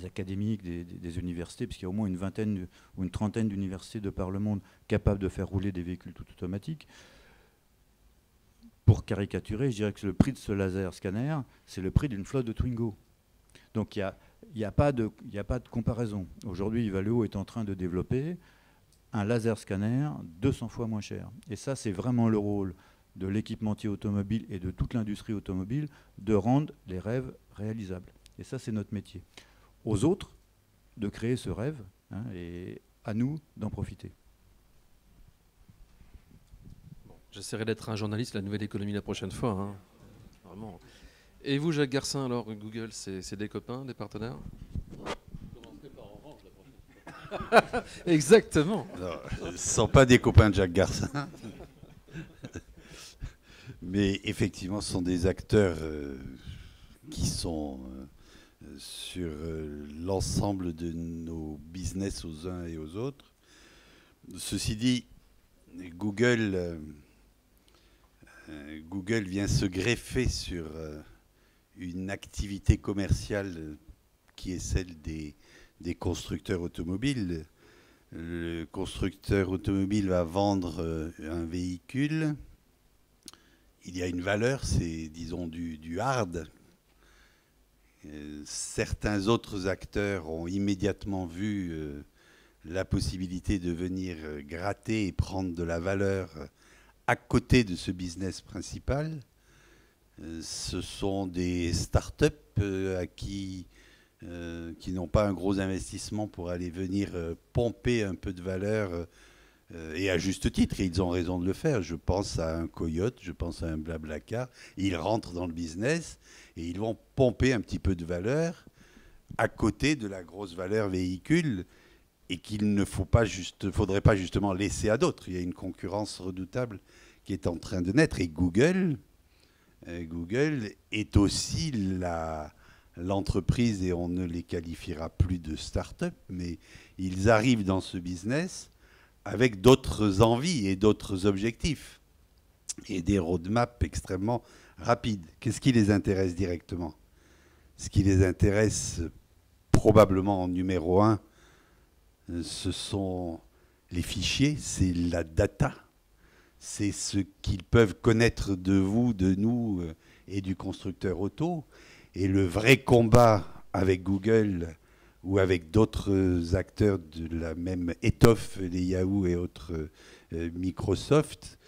académiques, des universités, puisqu'il y a au moins une vingtaine ou une trentaine d'universités de par le monde capables de faire rouler des véhicules tout automatiques. Pour caricaturer, je dirais que le prix de ce laser scanner, c'est le prix d'une flotte de Twingo. Donc il n'y a pas de comparaison. Aujourd'hui, Valeo est en train de développer un laser scanner 200 fois moins cher. Et ça, c'est vraiment le rôle de l'équipementier automobile et de toute l'industrie automobile de rendre les rêves réalisables. Et ça, c'est notre métier. Aux autres de créer ce rêve, et à nous d'en profiter. Bon, j'essaierai d'être un journaliste de la nouvelle économie la prochaine fois. Vraiment. Et vous, Jacques Garcin, alors, Google, c'est des copains, des partenaires ? Je commencerai par Orange la prochaine fois. Exactement. Alors, ce ne sont pas des copains de Jacques Garcin. Mais effectivement, ce sont des acteurs qui sont sur l'ensemble de nos business aux uns et aux autres. Ceci dit, Google vient se greffer sur une activité commerciale qui est celle des constructeurs automobiles. Le constructeur automobile va vendre un véhicule. Il y a une valeur, c'est disons du hard. Certains autres acteurs ont immédiatement vu la possibilité de venir gratter et prendre de la valeur à côté de ce business principal. Ce sont des startups qui n'ont pas un gros investissement pour aller venir pomper un peu de valeur, et à juste titre, et ils ont raison de le faire. Je pense à un Coyote, je pense à un Blablacar. Ils rentrent dans le business et ils vont pomper un petit peu de valeur à côté de la grosse valeur véhicule, et qu'il ne faudrait pas justement laisser à d'autres. Il y a une concurrence redoutable qui est en train de naître. Et Google est aussi l'entreprise, et on ne les qualifiera plus de start-up, mais ils arrivent dans ce business avec d'autres envies et d'autres objectifs, et des roadmaps extrêmement rapides. Qu'est-ce qui les intéresse directement? Ce qui les intéresse probablement en numéro 1, ce sont les fichiers, c'est la data. C'est ce qu'ils peuvent connaître de vous, de nous et du constructeur auto. Et le vrai combat avec Google ou avec d'autres acteurs de la même étoffe, les Yahoo et autres Microsoft,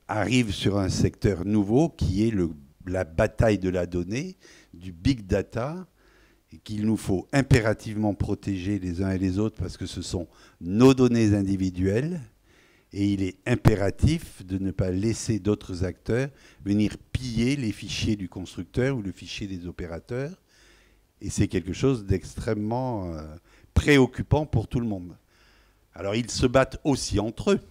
arrive sur un secteur nouveau qui est la bataille de la donnée, du big data, et qu'il nous faut impérativement protéger les uns et les autres parce que ce sont nos données individuelles. Et il est impératif de ne pas laisser d'autres acteurs venir piller les fichiers du constructeur ou le fichier des opérateurs. Et c'est quelque chose d'extrêmement préoccupant pour tout le monde. Alors ils se battent aussi entre eux.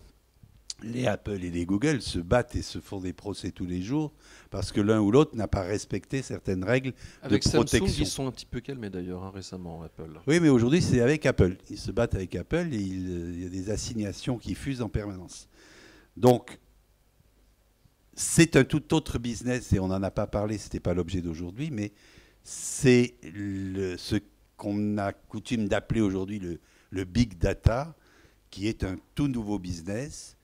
Les Apple et les Google se battent et se font des procès tous les jours parce que l'un ou l'autre n'a pas respecté certaines règles avec de protection. Samsung, ils sont un petit peu calmés d'ailleurs récemment, Apple. Oui, mais aujourd'hui, c'est avec Apple. Ils se battent avec Apple et il y a des assignations qui fusent en permanence. Donc, c'est un tout autre business et on n'en a pas parlé, ce n'était pas l'objet d'aujourd'hui, mais c'est ce qu'on a coutume d'appeler aujourd'hui le big data, qui est un tout nouveau business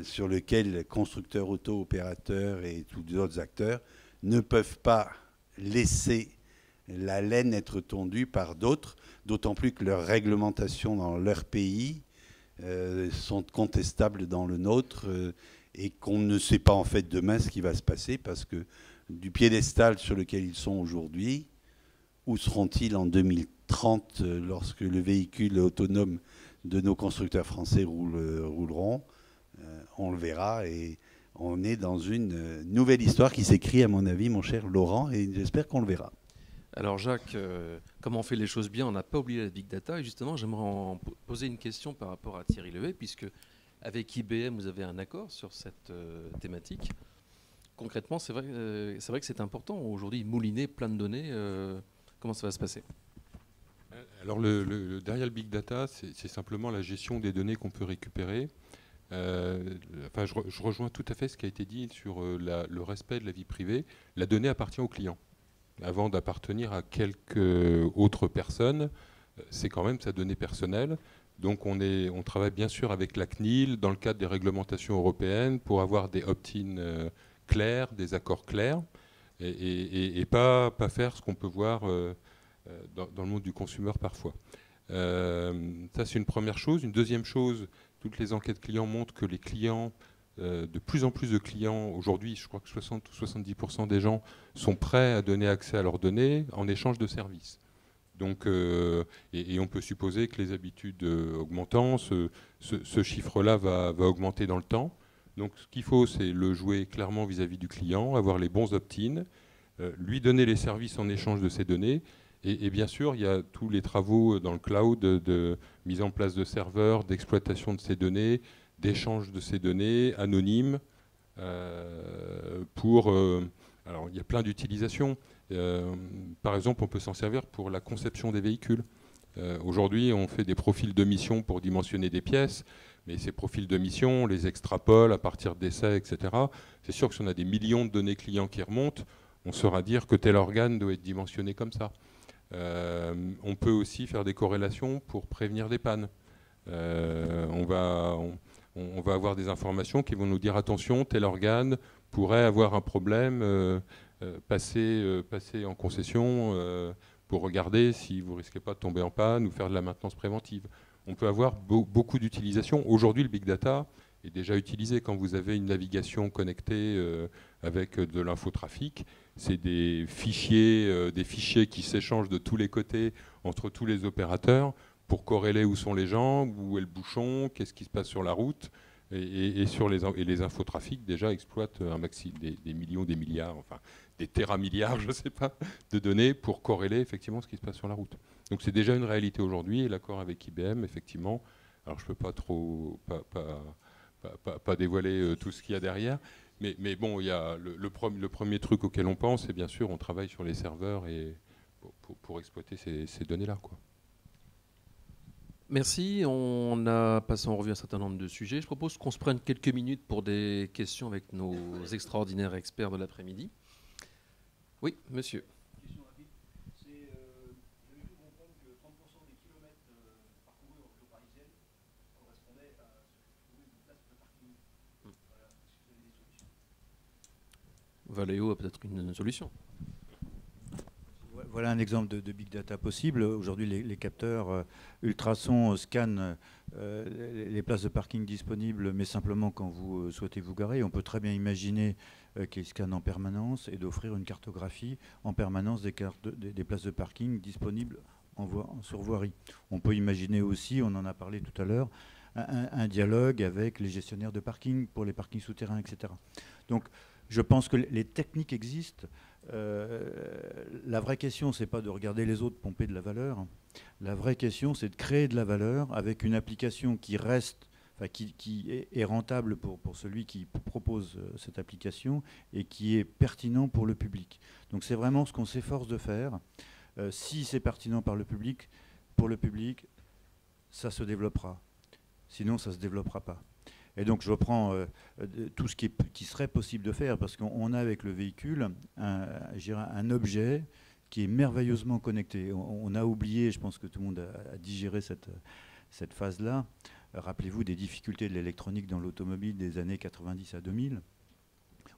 sur lequel constructeurs auto, opérateurs et tous les autres acteurs ne peuvent pas laisser la laine être tondue par d'autres, d'autant plus que leurs réglementations dans leur pays sont contestables dans le nôtre, et qu'on ne sait pas en fait demain ce qui va se passer, parce que du piédestal sur lequel ils sont aujourd'hui, où seront-ils en 2030 lorsque le véhicule autonome de nos constructeurs français rouleront? On le verra, et on est dans une nouvelle histoire qui s'écrit, à mon avis, mon cher Laurent, et j'espère qu'on le verra. Alors Jacques, comment on fait les choses bien? On n'a pas oublié la big data, et justement j'aimerais en poser une question par rapport à Thierry Levet, puisque avec IBM vous avez un accord sur cette thématique. Concrètement, c'est vrai que c'est important aujourd'hui, mouliner plein de données. Comment ça va se passer? Alors derrière le big data, c'est simplement la gestion des données qu'on peut récupérer. Je rejoins tout à fait ce qui a été dit sur le respect de la vie privée. La donnée appartient au client. Avant d'appartenir à quelque autre personne, c'est quand même sa donnée personnelle. Donc on travaille bien sûr avec la CNIL dans le cadre des réglementations européennes pour avoir des opt-in clairs, des accords clairs, et pas faire ce qu'on peut voir dans le monde du consumer parfois. Ça, c'est une première chose. Une deuxième chose, toutes les enquêtes clients montrent que les clients, de plus en plus de clients, aujourd'hui, je crois que 60 ou 70% des gens sont prêts à donner accès à leurs données en échange de services. Donc, et on peut supposer que les habitudes augmentant, ce chiffre-là va augmenter dans le temps. Donc ce qu'il faut, c'est le jouer clairement vis-à-vis du client, avoir les bons opt-in, lui donner les services en échange de ces données. Et bien sûr, il y a tous les travaux dans le cloud de mise en place de serveurs, d'exploitation de ces données, d'échange de ces données anonymes. Alors, il y a plein d'utilisations. Par exemple, on peut s'en servir pour la conception des véhicules. Aujourd'hui, on fait des profils de mission pour dimensionner des pièces, mais ces profils de mission, on les extrapole à partir d'essais, etc. C'est sûr que si on a des millions de données clients qui remontent, on saura dire que tel organe doit être dimensionné comme ça. On peut aussi faire des corrélations pour prévenir des pannes. On va avoir des informations qui vont nous dire attention, tel organe pourrait avoir un problème passer en concession pour regarder si vous risquez pas de tomber en panne ou faire de la maintenance préventive. On peut avoir beaucoup d'utilisations. Aujourd'hui, le big data est déjà utilisé quand vous avez une navigation connectée avec de l'infotrafic. C'est des fichiers qui s'échangent de tous les côtés entre tous les opérateurs pour corréler où sont les gens, où est le bouchon, qu'est-ce qui se passe sur la route. Et les infotrafics déjà exploitent des millions, des milliards, enfin des téramilliards, je ne sais pas, de données pour corréler effectivement ce qui se passe sur la route. Donc c'est déjà une réalité aujourd'hui, et l'accord avec IBM, effectivement, alors je ne peux pas trop pas dévoiler tout ce qu'il y a derrière, mais bon, il y a le premier truc auquel on pense, c'est bien sûr on travaille sur les serveurs et pour exploiter ces données-là, quoi. Merci. On a passé en revue un certain nombre de sujets. Je propose qu'on se prenne quelques minutes pour des questions avec nos extraordinaires experts de l'après-midi. Oui, monsieur. Question rapide. J'avais cru comprendre que 30% des kilomètres parcourus en région parisienne correspondaient à trouver une place de parking. Voilà. Est-ce que vous avez des solutions? Valeo a peut-être une solution. Voilà un exemple de big data possible. Aujourd'hui, les capteurs ultrasons scannent les places de parking disponibles, mais simplement quand vous souhaitez vous garer. On peut très bien imaginer qu'ils scannent en permanence et d'offrir une cartographie en permanence des places de parking disponibles sur voirie. On peut imaginer aussi, on en a parlé tout à l'heure, un dialogue avec les gestionnaires de parking pour les parkings souterrains, etc. Donc, je pense que les techniques existent. La vraie question, c'est pas de regarder les autres pomper de la valeur. La vraie question, c'est de créer de la valeur avec une application qui reste, enfin, qui est rentable pour celui qui propose cette application et qui est pertinent pour le public. Donc c'est vraiment ce qu'on s'efforce de faire. Si c'est pertinent pour le public, ça se développera. Sinon, ça se développera pas. Et donc je reprends tout ce qui serait possible de faire, parce qu'on a avec le véhicule un objet qui est merveilleusement connecté. On a oublié, je pense que tout le monde a digéré cette phase-là. Rappelez-vous des difficultés de l'électronique dans l'automobile des années 90 à 2000.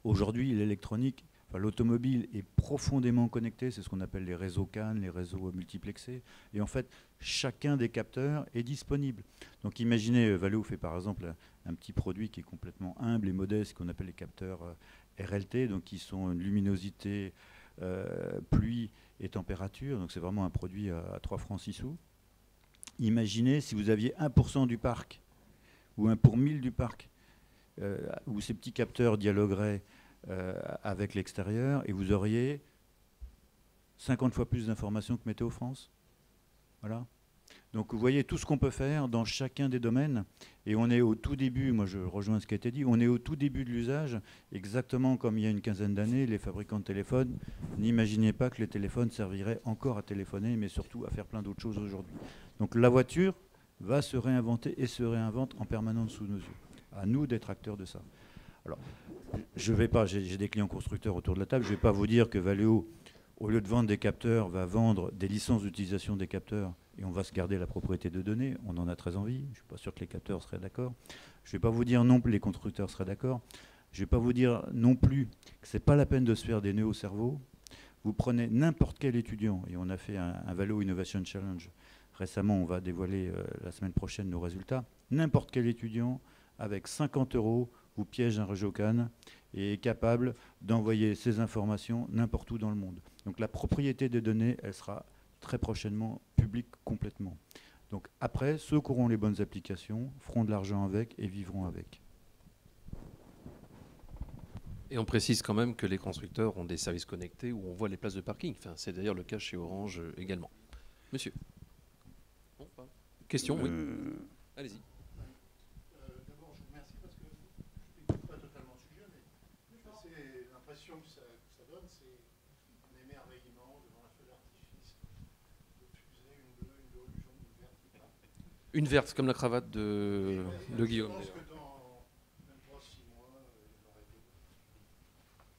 Aujourd'hui, l'automobile est profondément connecté, c'est ce qu'on appelle les réseaux CAN, les réseaux multiplexés. Et en fait, chacun des capteurs est disponible. Donc imaginez, Valeo fait par exemple un petit produit qui est complètement humble et modeste, qu'on appelle les capteurs RLT, donc qui sont une luminosité, pluie et température. Donc c'est vraiment un produit à 3 francs 6 sous. Imaginez si vous aviez 1% du parc, ou 1 pour 1000 du parc, où ces petits capteurs dialogueraient avec l'extérieur, et vous auriez 50 fois plus d'informations que Météo France. Voilà. Donc vous voyez tout ce qu'on peut faire dans chacun des domaines, et on est au tout début, moi je rejoins ce qui a été dit, on est au tout début de l'usage, exactement comme il y a une quinzaine d'années, les fabricants de téléphones n'imaginaient pas que les téléphones serviraient encore à téléphoner, mais surtout à faire plein d'autres choses aujourd'hui. Donc la voiture va se réinventer et se réinvente en permanence sous nos yeux. À nous d'être acteurs de ça. Alors, je vais pas, j'ai des clients constructeurs autour de la table, je ne vais pas vous dire que Valeo, au lieu de vendre des capteurs, va vendre des licences d'utilisation des capteurs et on va se garder la propriété de données. On en a très envie. Je ne suis pas sûr que les capteurs seraient d'accord. Je ne vais pas vous dire non plus que les constructeurs seraient d'accord. Je ne vais pas vous dire non plus que ce n'est pas la peine de se faire des nœuds au cerveau. Vous prenez n'importe quel étudiant, et on a fait un Valeo Innovation Challenge récemment, on va dévoiler la semaine prochaine nos résultats. N'importe quel étudiant, avec 50 €, vous piège un réseau CAN et est capable d'envoyer ces informations n'importe où dans le monde. Donc la propriété des données, elle sera très prochainement publique complètement. Donc après, ceux qui auront les bonnes applications feront de l'argent avec et vivront avec. Et on précise quand même que les constructeurs ont des services connectés où on voit les places de parking. Enfin, c'est d'ailleurs le cas chez Orange également. Monsieur. Bon, question, oui. Allez-y. D'abord, je vous remercie parce que je n'écoute pas totalement le sujet, mais c'est l'impression que ça donne, c'est un émerveillement devant un feu d'artifice, de fusée, une bleue, une jaune, une verte qui part. Une verte, comme la cravate de Guillaume. Je pense que dans même pas 6 mois, il y en aurait deux.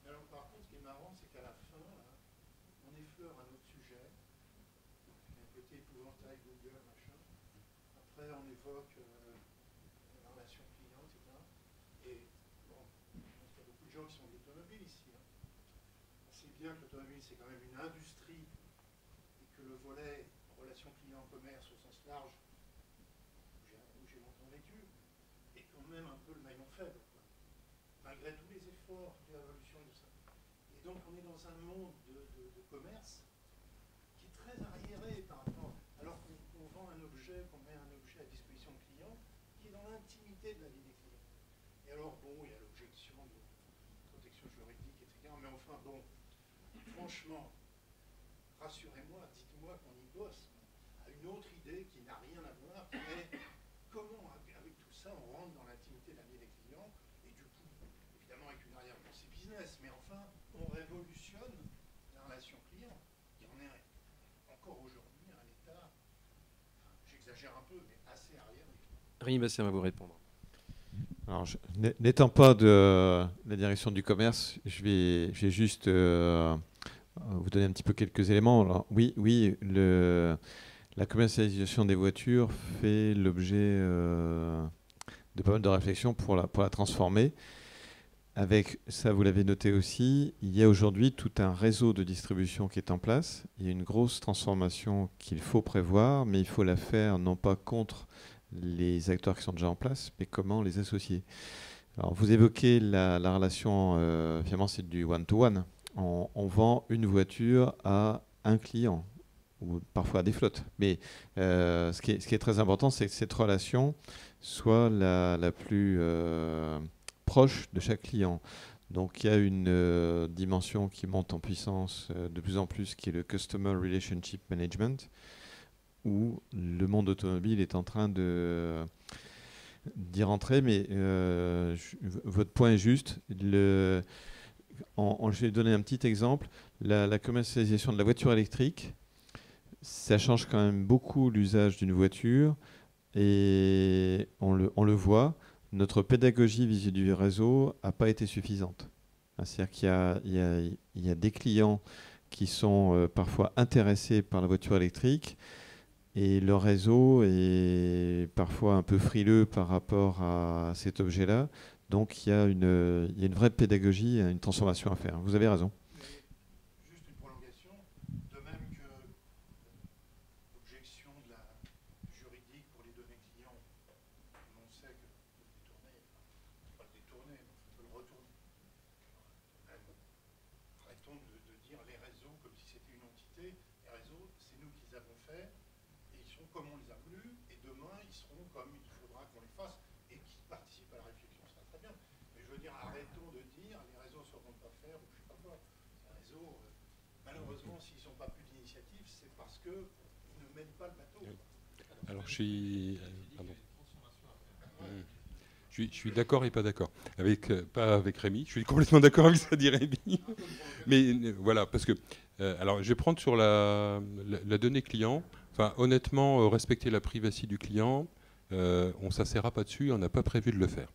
Mais alors, par contre, ce qui est marrant, c'est qu'à la fin, là, on effleure un autre sujet, un côté épouvantail, Google, machin. Après, on évoque la relation client, etc. Et bon, je pense qu'il y a beaucoup de gens qui sont de l'automobile ici. Hein. C'est dit bien que l'automobile, c'est quand même une industrie et que le volet relations client-commerce au sens large, où j'ai longtemps vécu, est quand même un peu le maillon faible, quoi. Malgré tous les efforts de l'évolution de ça. Et donc, on est dans un monde de commerce qui est très arriéré par rapport, alors qu'on vend un objet, qu'on met un objet à disposition de clients, qui est dans l'intimité de la vie des clients. Et alors, bon, il y a l'objection de protection juridique, etc. Mais enfin, bon, franchement, rassurez-moi, dites-moi qu'on y bosse à une autre idée qui n'a rien à voir, qui est comment, avec tout ça, on rentre dans l'intimité de la vie des clients, et du coup, évidemment, avec une arrière-pensée business, mais enfin, on révolutionne la relation client, qui en est encore aujourd'hui à un état, enfin, j'exagère un peu, mais assez arriéré. Rémi Bastien va vous répondre. Alors, n'étant pas de la direction du commerce, je vais juste vous donner un petit peu quelques éléments. Alors, oui, la commercialisation des voitures fait l'objet de pas mal de réflexions pour la transformer. Avec ça, vous l'avez noté aussi, il y a aujourd'hui tout un réseau de distribution qui est en place. Il y a une grosse transformation qu'il faut prévoir, mais il faut la faire non pas contre les acteurs qui sont déjà en place, mais comment les associer. Alors, vous évoquez la relation, finalement c'est du one-to-one. On vend une voiture à un client, ou parfois à des flottes. Mais ce qui est très important, c'est que cette relation soit la plus proche de chaque client. Donc il y a une dimension qui monte en puissance de plus en plus, qui est le Customer Relationship Management, où le monde automobile est en train d'y rentrer, mais votre point est juste. Je vais donner un petit exemple. La commercialisation de la voiture électrique, ça change quand même beaucoup l'usage d'une voiture, et on le voit. Notre pédagogie vis-à-vis du réseau n'a pas été suffisante. C'est-à-dire qu'il y a des clients qui sont parfois intéressés par la voiture électrique, et le réseau est parfois un peu frileux par rapport à cet objet-là. Donc il y a une vraie pédagogie, une transformation à faire. Vous avez raison. Juste une prolongation, de même que l'objection de la juridique pour les données clients, on sait que peut le détourner, pas le détourner, mais on peut le retourner. Arrêtons de dire les réseaux comme si c'était une entité. Les réseaux, c'est nous qui les avons faits. Ils sont comme on les a voulu, et demain, ils seront comme il faudra qu'on les fasse, et qui participent à la réflexion, ça très bien. Mais je veux dire, arrêtons de dire, les réseaux ne sauront pas faire, ou je ne sais pas quoi. Les réseaux, malheureusement, s'ils ne sont pas plus d'initiative, c'est parce qu'ils ne mènent pas le bateau. Alors, je suis... pardon. Je suis d'accord et pas d'accord. Pas avec Rémi, je suis complètement d'accord avec ça, dit Rémi. Mais voilà, parce que... alors, je vais prendre sur la donnée client. Enfin, honnêtement, respecter la privacité du client, on ne s'assera pas dessus, on n'a pas prévu de le faire.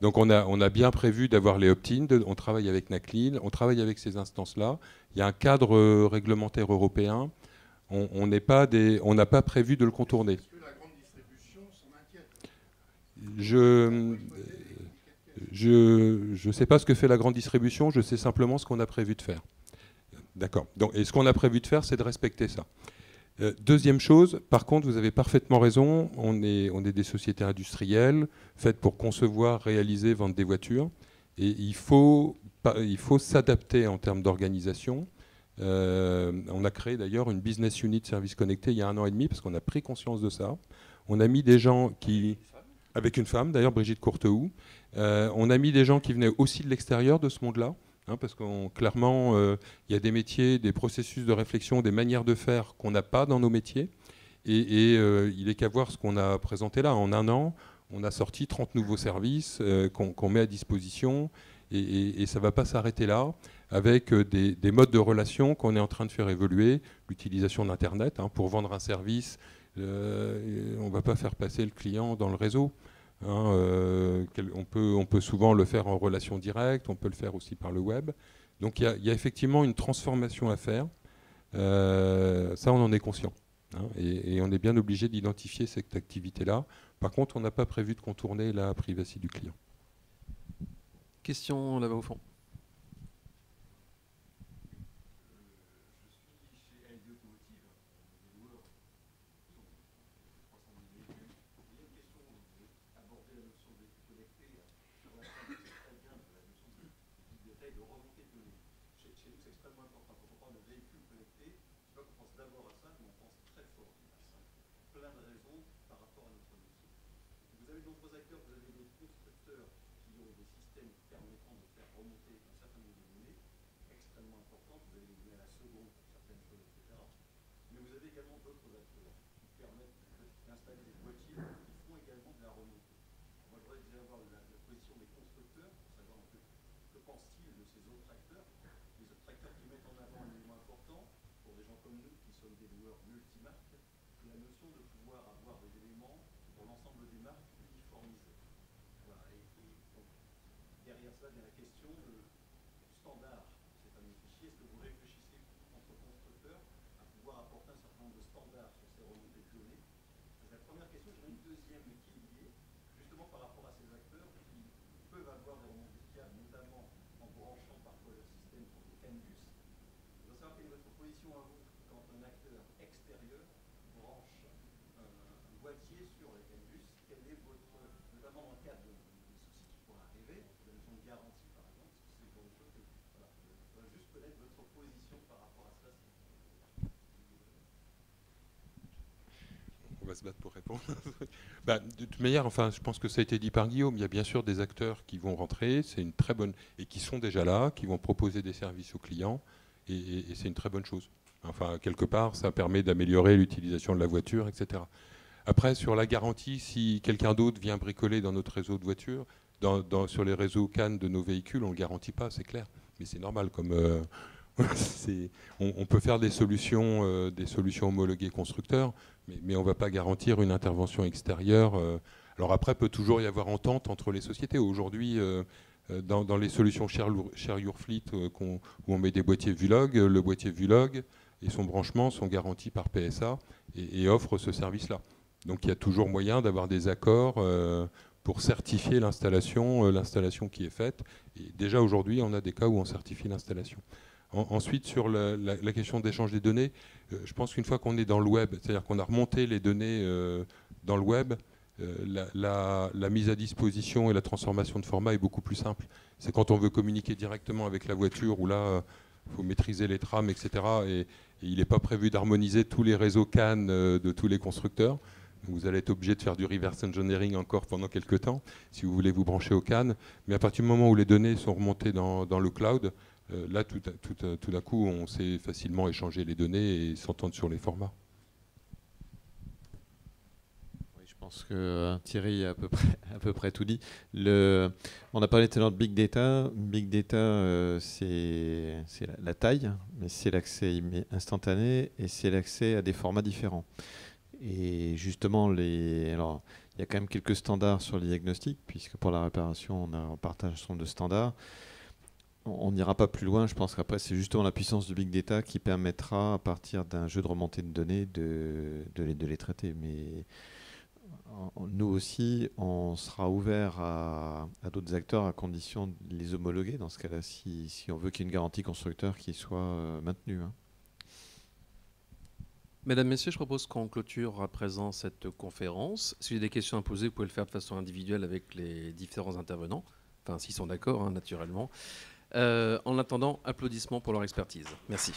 Donc on a bien prévu d'avoir les opt-in, on travaille avec NACLIN, on travaille avec ces instances-là. Il y a un cadre réglementaire européen, on n'a pas prévu de le contourner. Est-ce que la grande distribution s'en inquiète ? Je ne sais pas ce que fait la grande distribution, je sais simplement ce qu'on a prévu de faire. D'accord. Et ce qu'on a prévu de faire, c'est de respecter ça. Deuxième chose, par contre, vous avez parfaitement raison, on est des sociétés industrielles faites pour concevoir, réaliser, vendre des voitures. Et il faut s'adapter en termes d'organisation. On a créé d'ailleurs une business unit service connecté il y a 1 an et demi parce qu'on a pris conscience de ça. On a mis des gens qui... Avec une femme, d'ailleurs, Brigitte Courtehoux. On a mis des gens qui venaient aussi de l'extérieur de ce monde-là. Parce que clairement, il y a des métiers, des processus de réflexion, des manières de faire qu'on n'a pas dans nos métiers. Et il est qu'à voir ce qu'on a présenté là. En 1 an, on a sorti 30 nouveaux services qu'on met à disposition. Et ça ne va pas s'arrêter là, avec des modes de relation qu'on est en train de faire évoluer. L'utilisation d'Internet, pour vendre un service, on ne va pas faire passer le client dans le réseau. On peut souvent le faire en relation directe, on peut le faire aussi par le web. Donc il y a effectivement une transformation à faire. Ça, on en est conscient. Et on est bien obligé d'identifier cette activité-là. Par contre, on n'a pas prévu de contourner la privacité du client. Question là-bas au fond. chez nous, c'est extrêmement important. Quand on parle de véhicules connectés, c'est pas qu'on pense d'abord à ça, mais on pense très fort à ça. Plein de raisons par rapport à notre métier. Vous avez de nombreux acteurs, vous avez des constructeurs qui ont des systèmes permettant de faire remonter un certain nombre de données extrêmement importantes. Vous avez des données à la seconde pour certaines choses, etc. Mais vous avez également d'autres acteurs qui permettent d'installer des boîtiers qui font également de la remontée. Moi, je voudrais déjà avoir la position des constructeurs pour savoir un peu que pensent-ils de ces autres acteurs. Les autres acteurs qui mettent en avant un élément important pour des gens comme nous qui sommes des loueurs multimarques, c'est la notion de pouvoir avoir des éléments pour l'ensemble des marques uniformisés. Voilà. Et donc, derrière ça vient la question du standard de ces fameux fichiers. Est-ce que vous réfléchissez entre constructeurs à pouvoir apporter un certain nombre de standards sur ces remontées de données? C'est la première question. J'en ai une deuxième qui est liée justement par rapport à ces acteurs qui peuvent avoir des remontées fiables, notamment en branchant parfois leur système sur des CAN-bus. Je voudrais savoir quelle est votre position à vous quand un acteur extérieur branche un boîtier sur les CAN-bus. Quel est votre, notamment dans le cadre des soucis qui pourraient arriver, la notion de garantie par exemple, c'est le genre de choses que, voilà, je voudrais juste connaître votre position par rapport à ça. On va se battre pour répondre. De toute manière, enfin, je pense que ça a été dit par Guillaume, il y a bien sûr des acteurs qui vont rentrer, c'est une très bonne, et qui sont déjà là, qui vont proposer des services aux clients, et c'est une très bonne chose. Enfin, quelque part, ça permet d'améliorer l'utilisation de la voiture, etc. Après, sur la garantie, si quelqu'un d'autre vient bricoler dans notre réseau de voitures, sur les réseaux CAN de nos véhicules, on ne le garantit pas, c'est clair. Mais c'est normal, comme on peut faire des solutions homologuées constructeurs, mais on ne va pas garantir une intervention extérieure. Alors après, peut toujours y avoir entente entre les sociétés. Aujourd'hui, dans les solutions Share Your Fleet où on met des boîtiers Vulog, le boîtier Vulog et son branchement sont garantis par PSA et offrent ce service-là. Donc il y a toujours moyen d'avoir des accords pour certifier l'installation qui est faite. Et déjà aujourd'hui, on a des cas où on certifie l'installation. Ensuite, sur la question d'échange des données, je pense qu'une fois qu'on est dans le web, c'est-à-dire qu'on a remonté les données dans le web, la mise à disposition et la transformation de format est beaucoup plus simple. C'est quand on veut communiquer directement avec la voiture, où là, il faut maîtriser les trames, etc. Et il n'est pas prévu d'harmoniser tous les réseaux CAN de tous les constructeurs. Donc vous allez être obligé de faire du reverse engineering encore pendant quelques temps, si vous voulez vous brancher au CAN. Mais à partir du moment où les données sont remontées dans le cloud, là, tout d'un coup, on sait facilement échanger les données et s'entendre sur les formats. Oui, je pense que Thierry a à peu près tout dit. On a parlé tout à l'heure de Big Data. Big Data, c'est la taille, mais c'est l'accès instantané et c'est l'accès à des formats différents. Et justement, alors, il y a quand même quelques standards sur les diagnostics, puisque pour la réparation, on partage un certain nombre de standards. On n'ira pas plus loin, je pense qu'après c'est justement la puissance du Big Data qui permettra à partir d'un jeu de remontée de données de les traiter. Mais nous aussi, on sera ouvert à d'autres acteurs à condition de les homologuer dans ce cas-là, si on veut qu'il y ait une garantie constructeur qui soit maintenue. Mesdames, Messieurs, je propose qu'on clôture à présent cette conférence. Si vous avez des questions à poser, vous pouvez le faire de façon individuelle avec les différents intervenants, enfin s'ils sont d'accord, naturellement. En attendant, applaudissements pour leur expertise. Merci.